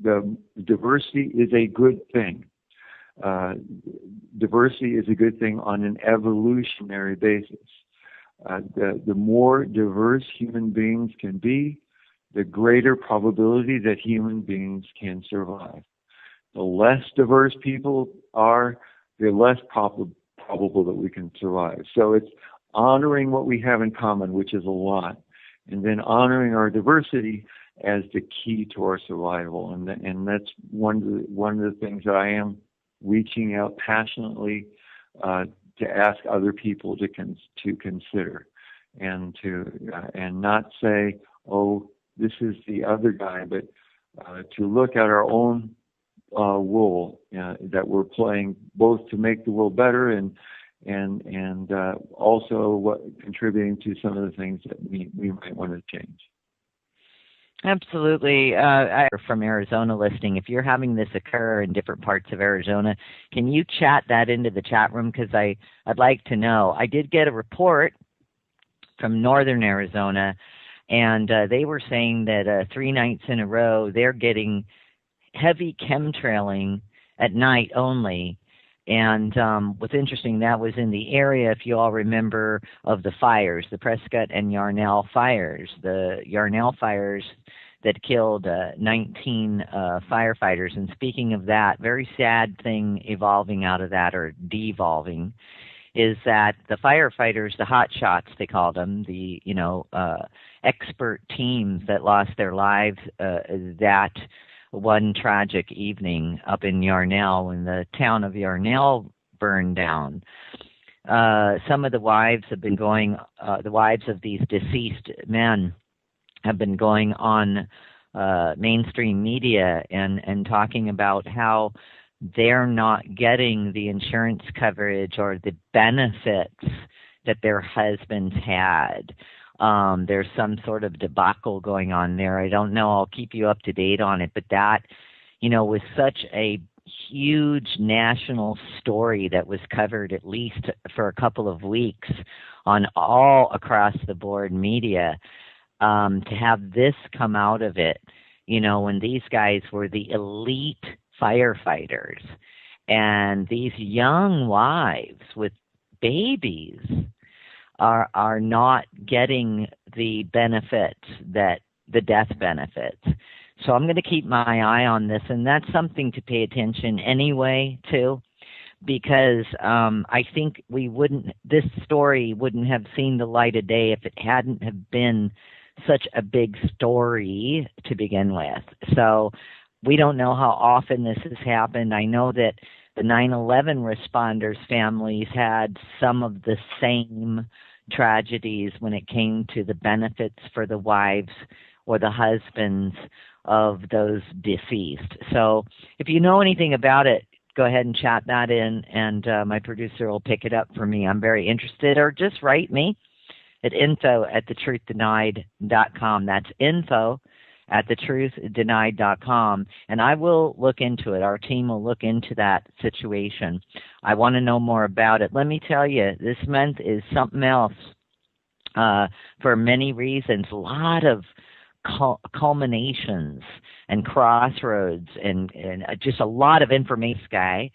Speaker 3: The diversity is a good thing. Diversity is a good thing on an evolutionary basis. The more diverse human beings can be, the greater probability that human beings can survive. The less diverse people are, the less probable that we can survive. So it's honoring what we have in common, which is a lot, and then honoring our diversity as the key to our survival. And that's one of the things that I am reaching out passionately to ask other people to consider, and and not say, oh, this is the other guy, but to look at our own role that we're playing, both to make the world better and also contributing to some of the things that we might want to change.
Speaker 2: Absolutely. From Arizona listening, if you're having this occur in different parts of Arizona, can you chat that into the chat room? Because I'd like to know. I did get a report from northern Arizona, and they were saying that 3 nights in a row they're getting heavy chemtrailing at night only. And what's interesting, that was in the area, if you all remember, of the fires, the Prescott and Yarnell fires. The Yarnell fires that killed 19 firefighters. And speaking of that, very sad thing evolving out of that, or devolving, is that the firefighters, the hot shots they called them, the expert teams that lost their lives that one tragic evening up in Yarnell when the town of Yarnell burned down. Some of the wives have been going, the wives of these deceased men have been going on mainstream media and talking about how they're not getting the insurance coverage or the benefits that their husbands had. There's some sort of debacle going on there. I don't know. I'll keep you up to date on it. But that, was such a huge national story that was covered at least for a couple of weeks on all across the board media. To have this come out of it, when these guys were the elite firefighters and these young wives with babies are not getting the benefits, that the death benefits. So I'm going to keep my eye on this, and that's something to pay attention anyway to, because I think this story wouldn't have seen the light of day if it hadn't have been such a big story to begin with. So we don't know how often this has happened. I know that the 9/11 responders' families had some of the same tragedies when it came to the benefits for the wives or the husbands of those deceased. So if you know anything about it, go ahead and chat that in, and my producer will pick it up for me. I'm very interested, or just write me at info@thetruthDenied.com. That's info@thetruthDenied.com, and I will look into it. Our team will look into that situation. I want to know more about it. Let me tell you, this month is something else for many reasons. A lot of culminations and crossroads and just a lot of information, Sky.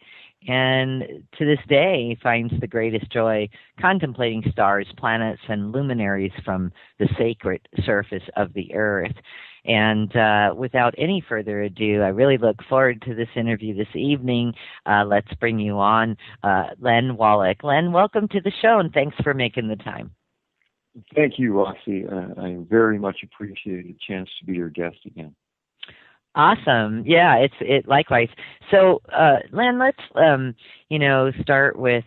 Speaker 2: And to this day finds the greatest joy contemplating stars, planets, and luminaries from the sacred surface of the earth. And without any further ado, I really look forward to this interview this evening. Let's bring you on Len Wallick. Len, welcome to the show, and thanks for making the time.
Speaker 3: Thank you, Roxy. I very much appreciate a chance to be your guest again.
Speaker 2: Awesome. Yeah, it likewise. So, Len, let's start with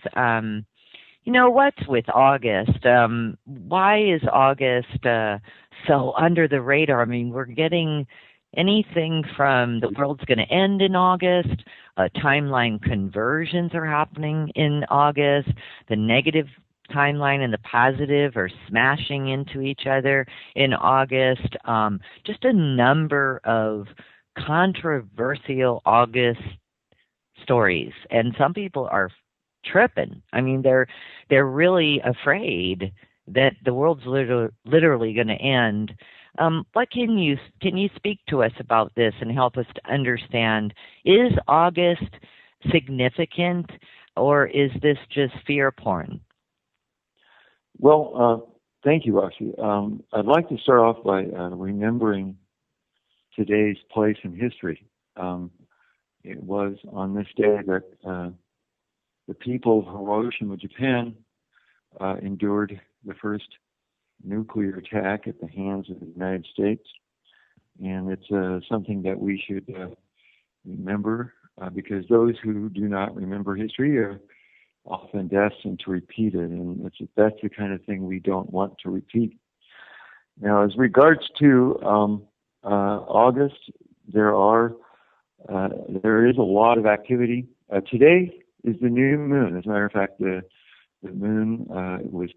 Speaker 2: what's with August? Why is August so under the radar? I mean, we're getting anything from the world's going to end in August. Timeline conversions are happening in August. The negative timeline and the positive are smashing into each other in August. Just a number of controversial August stories, and some people are tripping. I mean, they're really afraid that the world's literally going to end. What can you speak to us about this and help us to understand? Is August significant, or is this just fear porn?
Speaker 3: Well, thank you, Roxy. I'd like to start off by remembering today's place in history. It was on this day that the people of Hiroshima, Japan, endured the first nuclear attack at the hands of the United States. And it's something that we should remember because those who do not remember history are often destined to repeat it. And that's the kind of thing we don't want to repeat. Now, as regards to August, there is a lot of activity. Today is the new moon. As a matter of fact, the moon was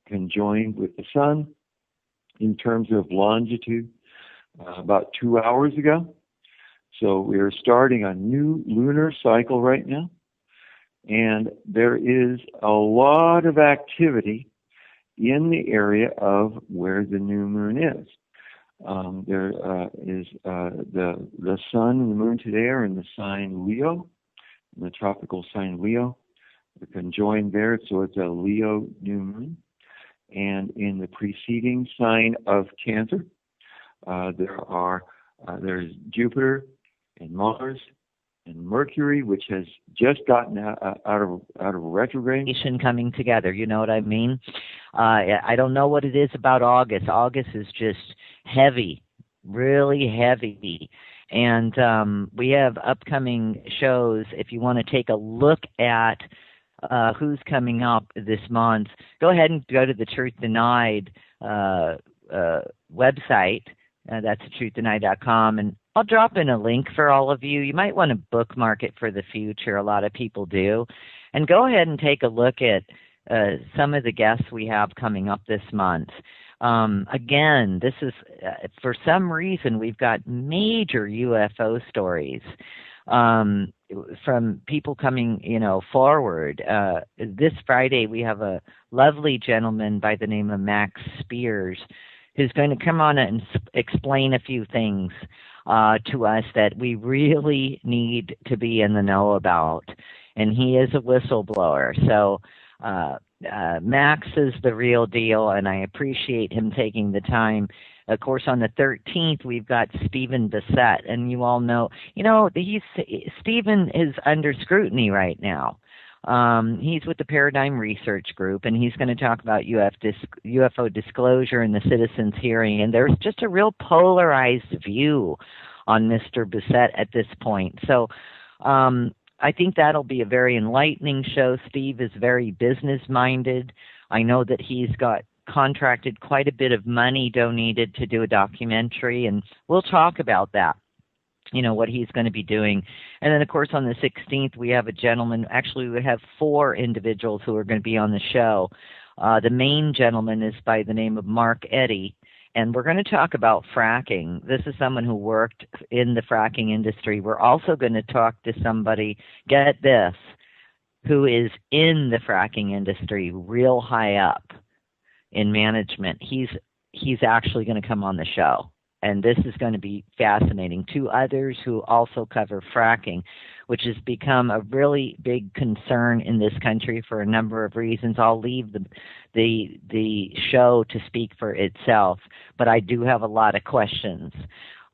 Speaker 3: conjoined with the sun in terms of longitude about 2 hours ago. So we are starting a new lunar cycle right now. And there is a lot of activity in the area of where the new moon is. There is the sun and the moon today are in the sign Leo, in the tropical sign Leo. They're conjoined there, so it's a Leo new moon. And in the preceding sign of Cancer, there's Jupiter and Mars and Mercury, which has just gotten out of retrograde.
Speaker 2: Coming together, you know what I mean? I don't know what it is about August. August is just heavy, really heavy. And we have upcoming shows. If you want to take a look at who's coming up this month, go ahead and go to the Truth Denied website. That's truthdenied.com. And I'll drop in a link for all of you. You might want to bookmark it for the future. A lot of people do. And go ahead and take a look at some of the guests we have coming up this month. Again, this is, for some reason, we've got major UFO stories from people coming, forward. This Friday, we have a lovely gentleman by the name of Max Spears who's going to come on and explain a few things to us that we really need to be in the know about. And he is a whistleblower. So Max is the real deal, and I appreciate him taking the time. Of course, on the 13th, we've got Stephen Bissett, and you all know, Stephen is under scrutiny right now. He's with the Paradigm Research Group, and he's going to talk about UFO disclosure and the citizens' hearing. And there's just a real polarized view on Mr. Bissett at this point. So I think that'll be a very enlightening show. Steve is very business-minded. I know that he's got contracted quite a bit of money donated to do a documentary, and we'll talk about that. What he's going to be doing. And then, of course, on the 16th, we have a gentleman. Actually, we have 4 individuals who are going to be on the show. The main gentleman is by the name of Mark Eddy, and we're going to talk about fracking. This is someone who worked in the fracking industry. We're also going to talk to somebody, get this, who is in the fracking industry, real high up in management. He's actually going to come on the show. And this is going to be fascinating. 2 others who also cover fracking, which has become a really big concern in this country for a number of reasons. I'll leave the show to speak for itself, but I do have a lot of questions.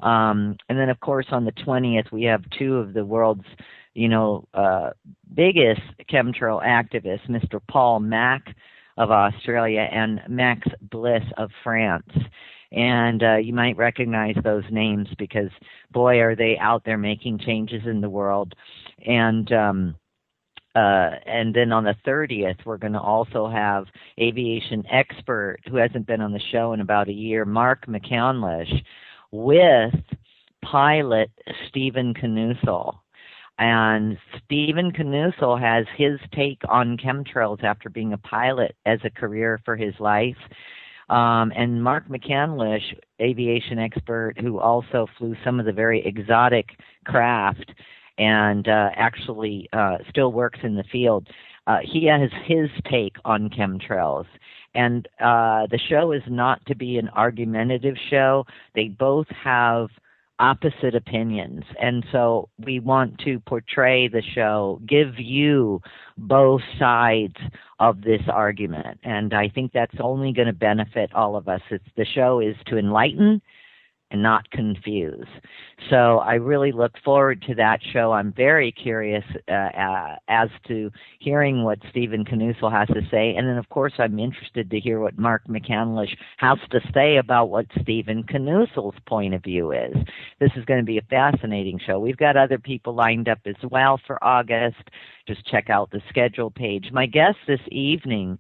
Speaker 2: And then, of course, on the 20th, we have 2 of the world's, biggest chemtrail activists, Mr. Paul Mack of Australia and Max Bliss of France. And you might recognize those names because, boy, are they out there making changes in the world. And then on the 30th, we're going to also have aviation expert who hasn't been on the show in about a year, Mark McCandlish, with pilot Stephen Knussel. And Stephen Knussel has his take on chemtrails after being a pilot as a career for his life. And Mark McCandlish, aviation expert who also flew some of the very exotic craft and actually still works in the field, he has his take on chemtrails. And the show is not to be an argumentative show. They both have opposite opinions. And so we want to portray the show, give you both sides of this argument. And I think that's only going to benefit all of us. The show is to enlighten and not confuse. So I really look forward to that show. I'm very curious as to hearing what Stephen Knussel has to say. And then, of course, I'm interested to hear what Mark McCandlish has to say about what Stephen Knussel's point of view is. This is going to be a fascinating show. We've got other people lined up as well for August. Just check out the schedule page. My guest this evening,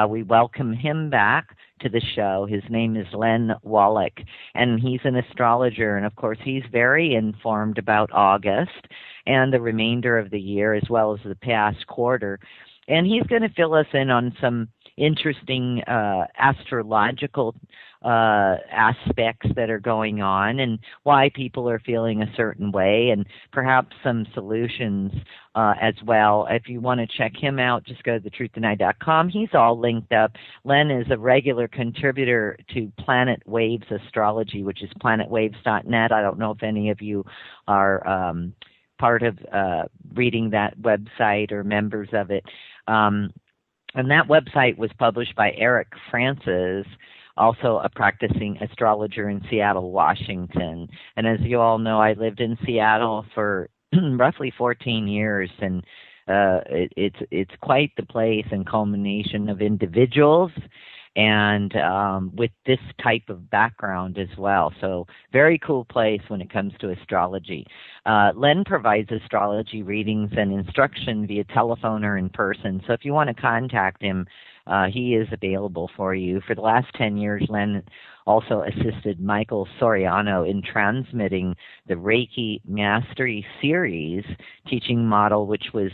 Speaker 2: we welcome him back to the show. His name is Len Wallick, and he's an astrologer, and of course he's very informed about August and the remainder of the year as well as the past quarter. And he's going to fill us in on some interesting astrological aspects that are going on and why people are feeling a certain way, and perhaps some solutions as well. If you want to check him out, just go to thetruththenight.com. He's all linked up. Len is a regular contributor to Planet Waves Astrology, which is planetwaves.net. I don't know if any of you are part of reading that website or members of it. And that website was published by Eric Francis, also a practicing astrologer in Seattle, Washington. And as you all know, I lived in Seattle for roughly 14 years, and it's quite the place and culmination of individuals and with this type of background as well. So very cool place when it comes to astrology. Len provides astrology readings and instruction via telephone or in person. So if you want to contact him, he is available for you. For the last 10 years, Len also assisted Michael Soriano in transmitting the Reiki Mastery Series teaching model, which was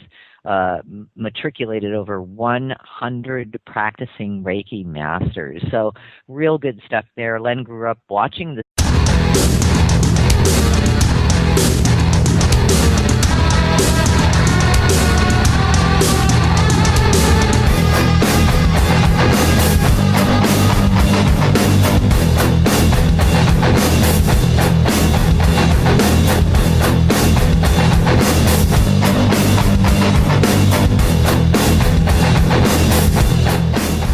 Speaker 2: matriculated over 100 practicing Reiki masters. So real good stuff there. Len grew up watching the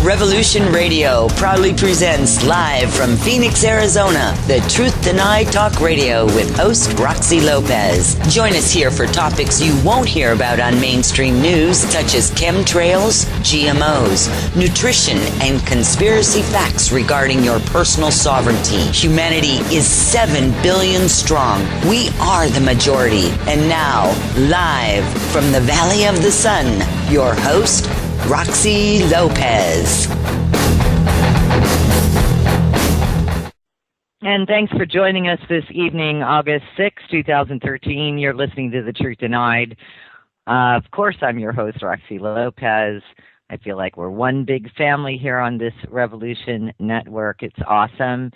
Speaker 1: Revolution Radio proudly presents live from Phoenix, Arizona, the Truth Denied Talk Radio with host Roxy Lopez. Join us here for topics you won't hear about on mainstream news, such as chemtrails, GMOs, nutrition, and conspiracy facts regarding your personal sovereignty. Humanity is 7 billion strong. We are the majority. And now, live from the Valley of the Sun, your host, Roxy Lopez.
Speaker 2: And thanks for joining us this evening, August 6, 2013. You're listening to The Truth Denied. Of course, I'm your host, Roxy Lopez. I feel like we're one big family here on this Revolution Network. It's awesome.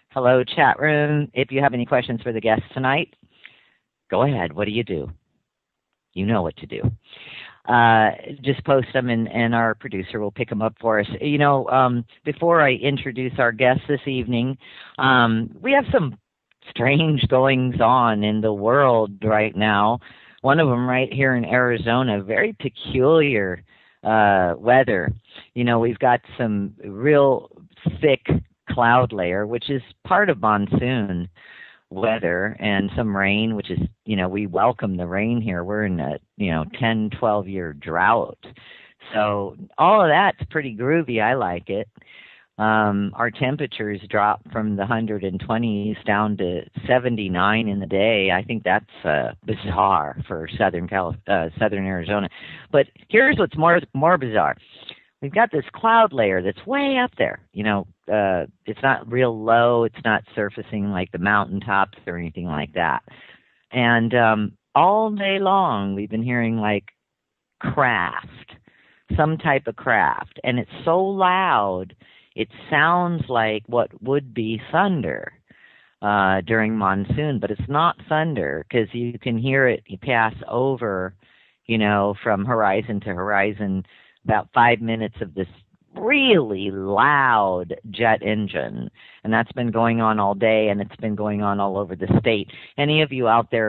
Speaker 2: Hello, chat room. If you have any questions for the guests tonight, go ahead. What do? You know what to do. Just post them, and our producer will pick them up for us. You know, before I introduce our guest this evening, we have some strange goings on in the world right now. One of them right here in Arizona, very peculiar weather. You know, we've got some real thick cloud layer, which is part of monsoon weather, and some rain, which is, you know, we welcome the rain here. We're in a, 10, 12-year drought. So all of that's pretty groovy. I like it. Our temperatures dropped from the 120s down to 79 in the day. I think that's bizarre for southern Arizona. But here's what's more bizarre. We've got this cloud layer that's way up there. It's not real low. It's not surfacing like the mountaintops or anything like that. And all day long, we've been hearing like craft, some type of craft. And it's so loud, it sounds like what would be thunder during monsoon. But it's not thunder, because you can hear it pass over, from horizon to horizon. About 5 minutes of this really loud jet engine. And that's been going on all day, and it's been going on all over the state. Any of you out there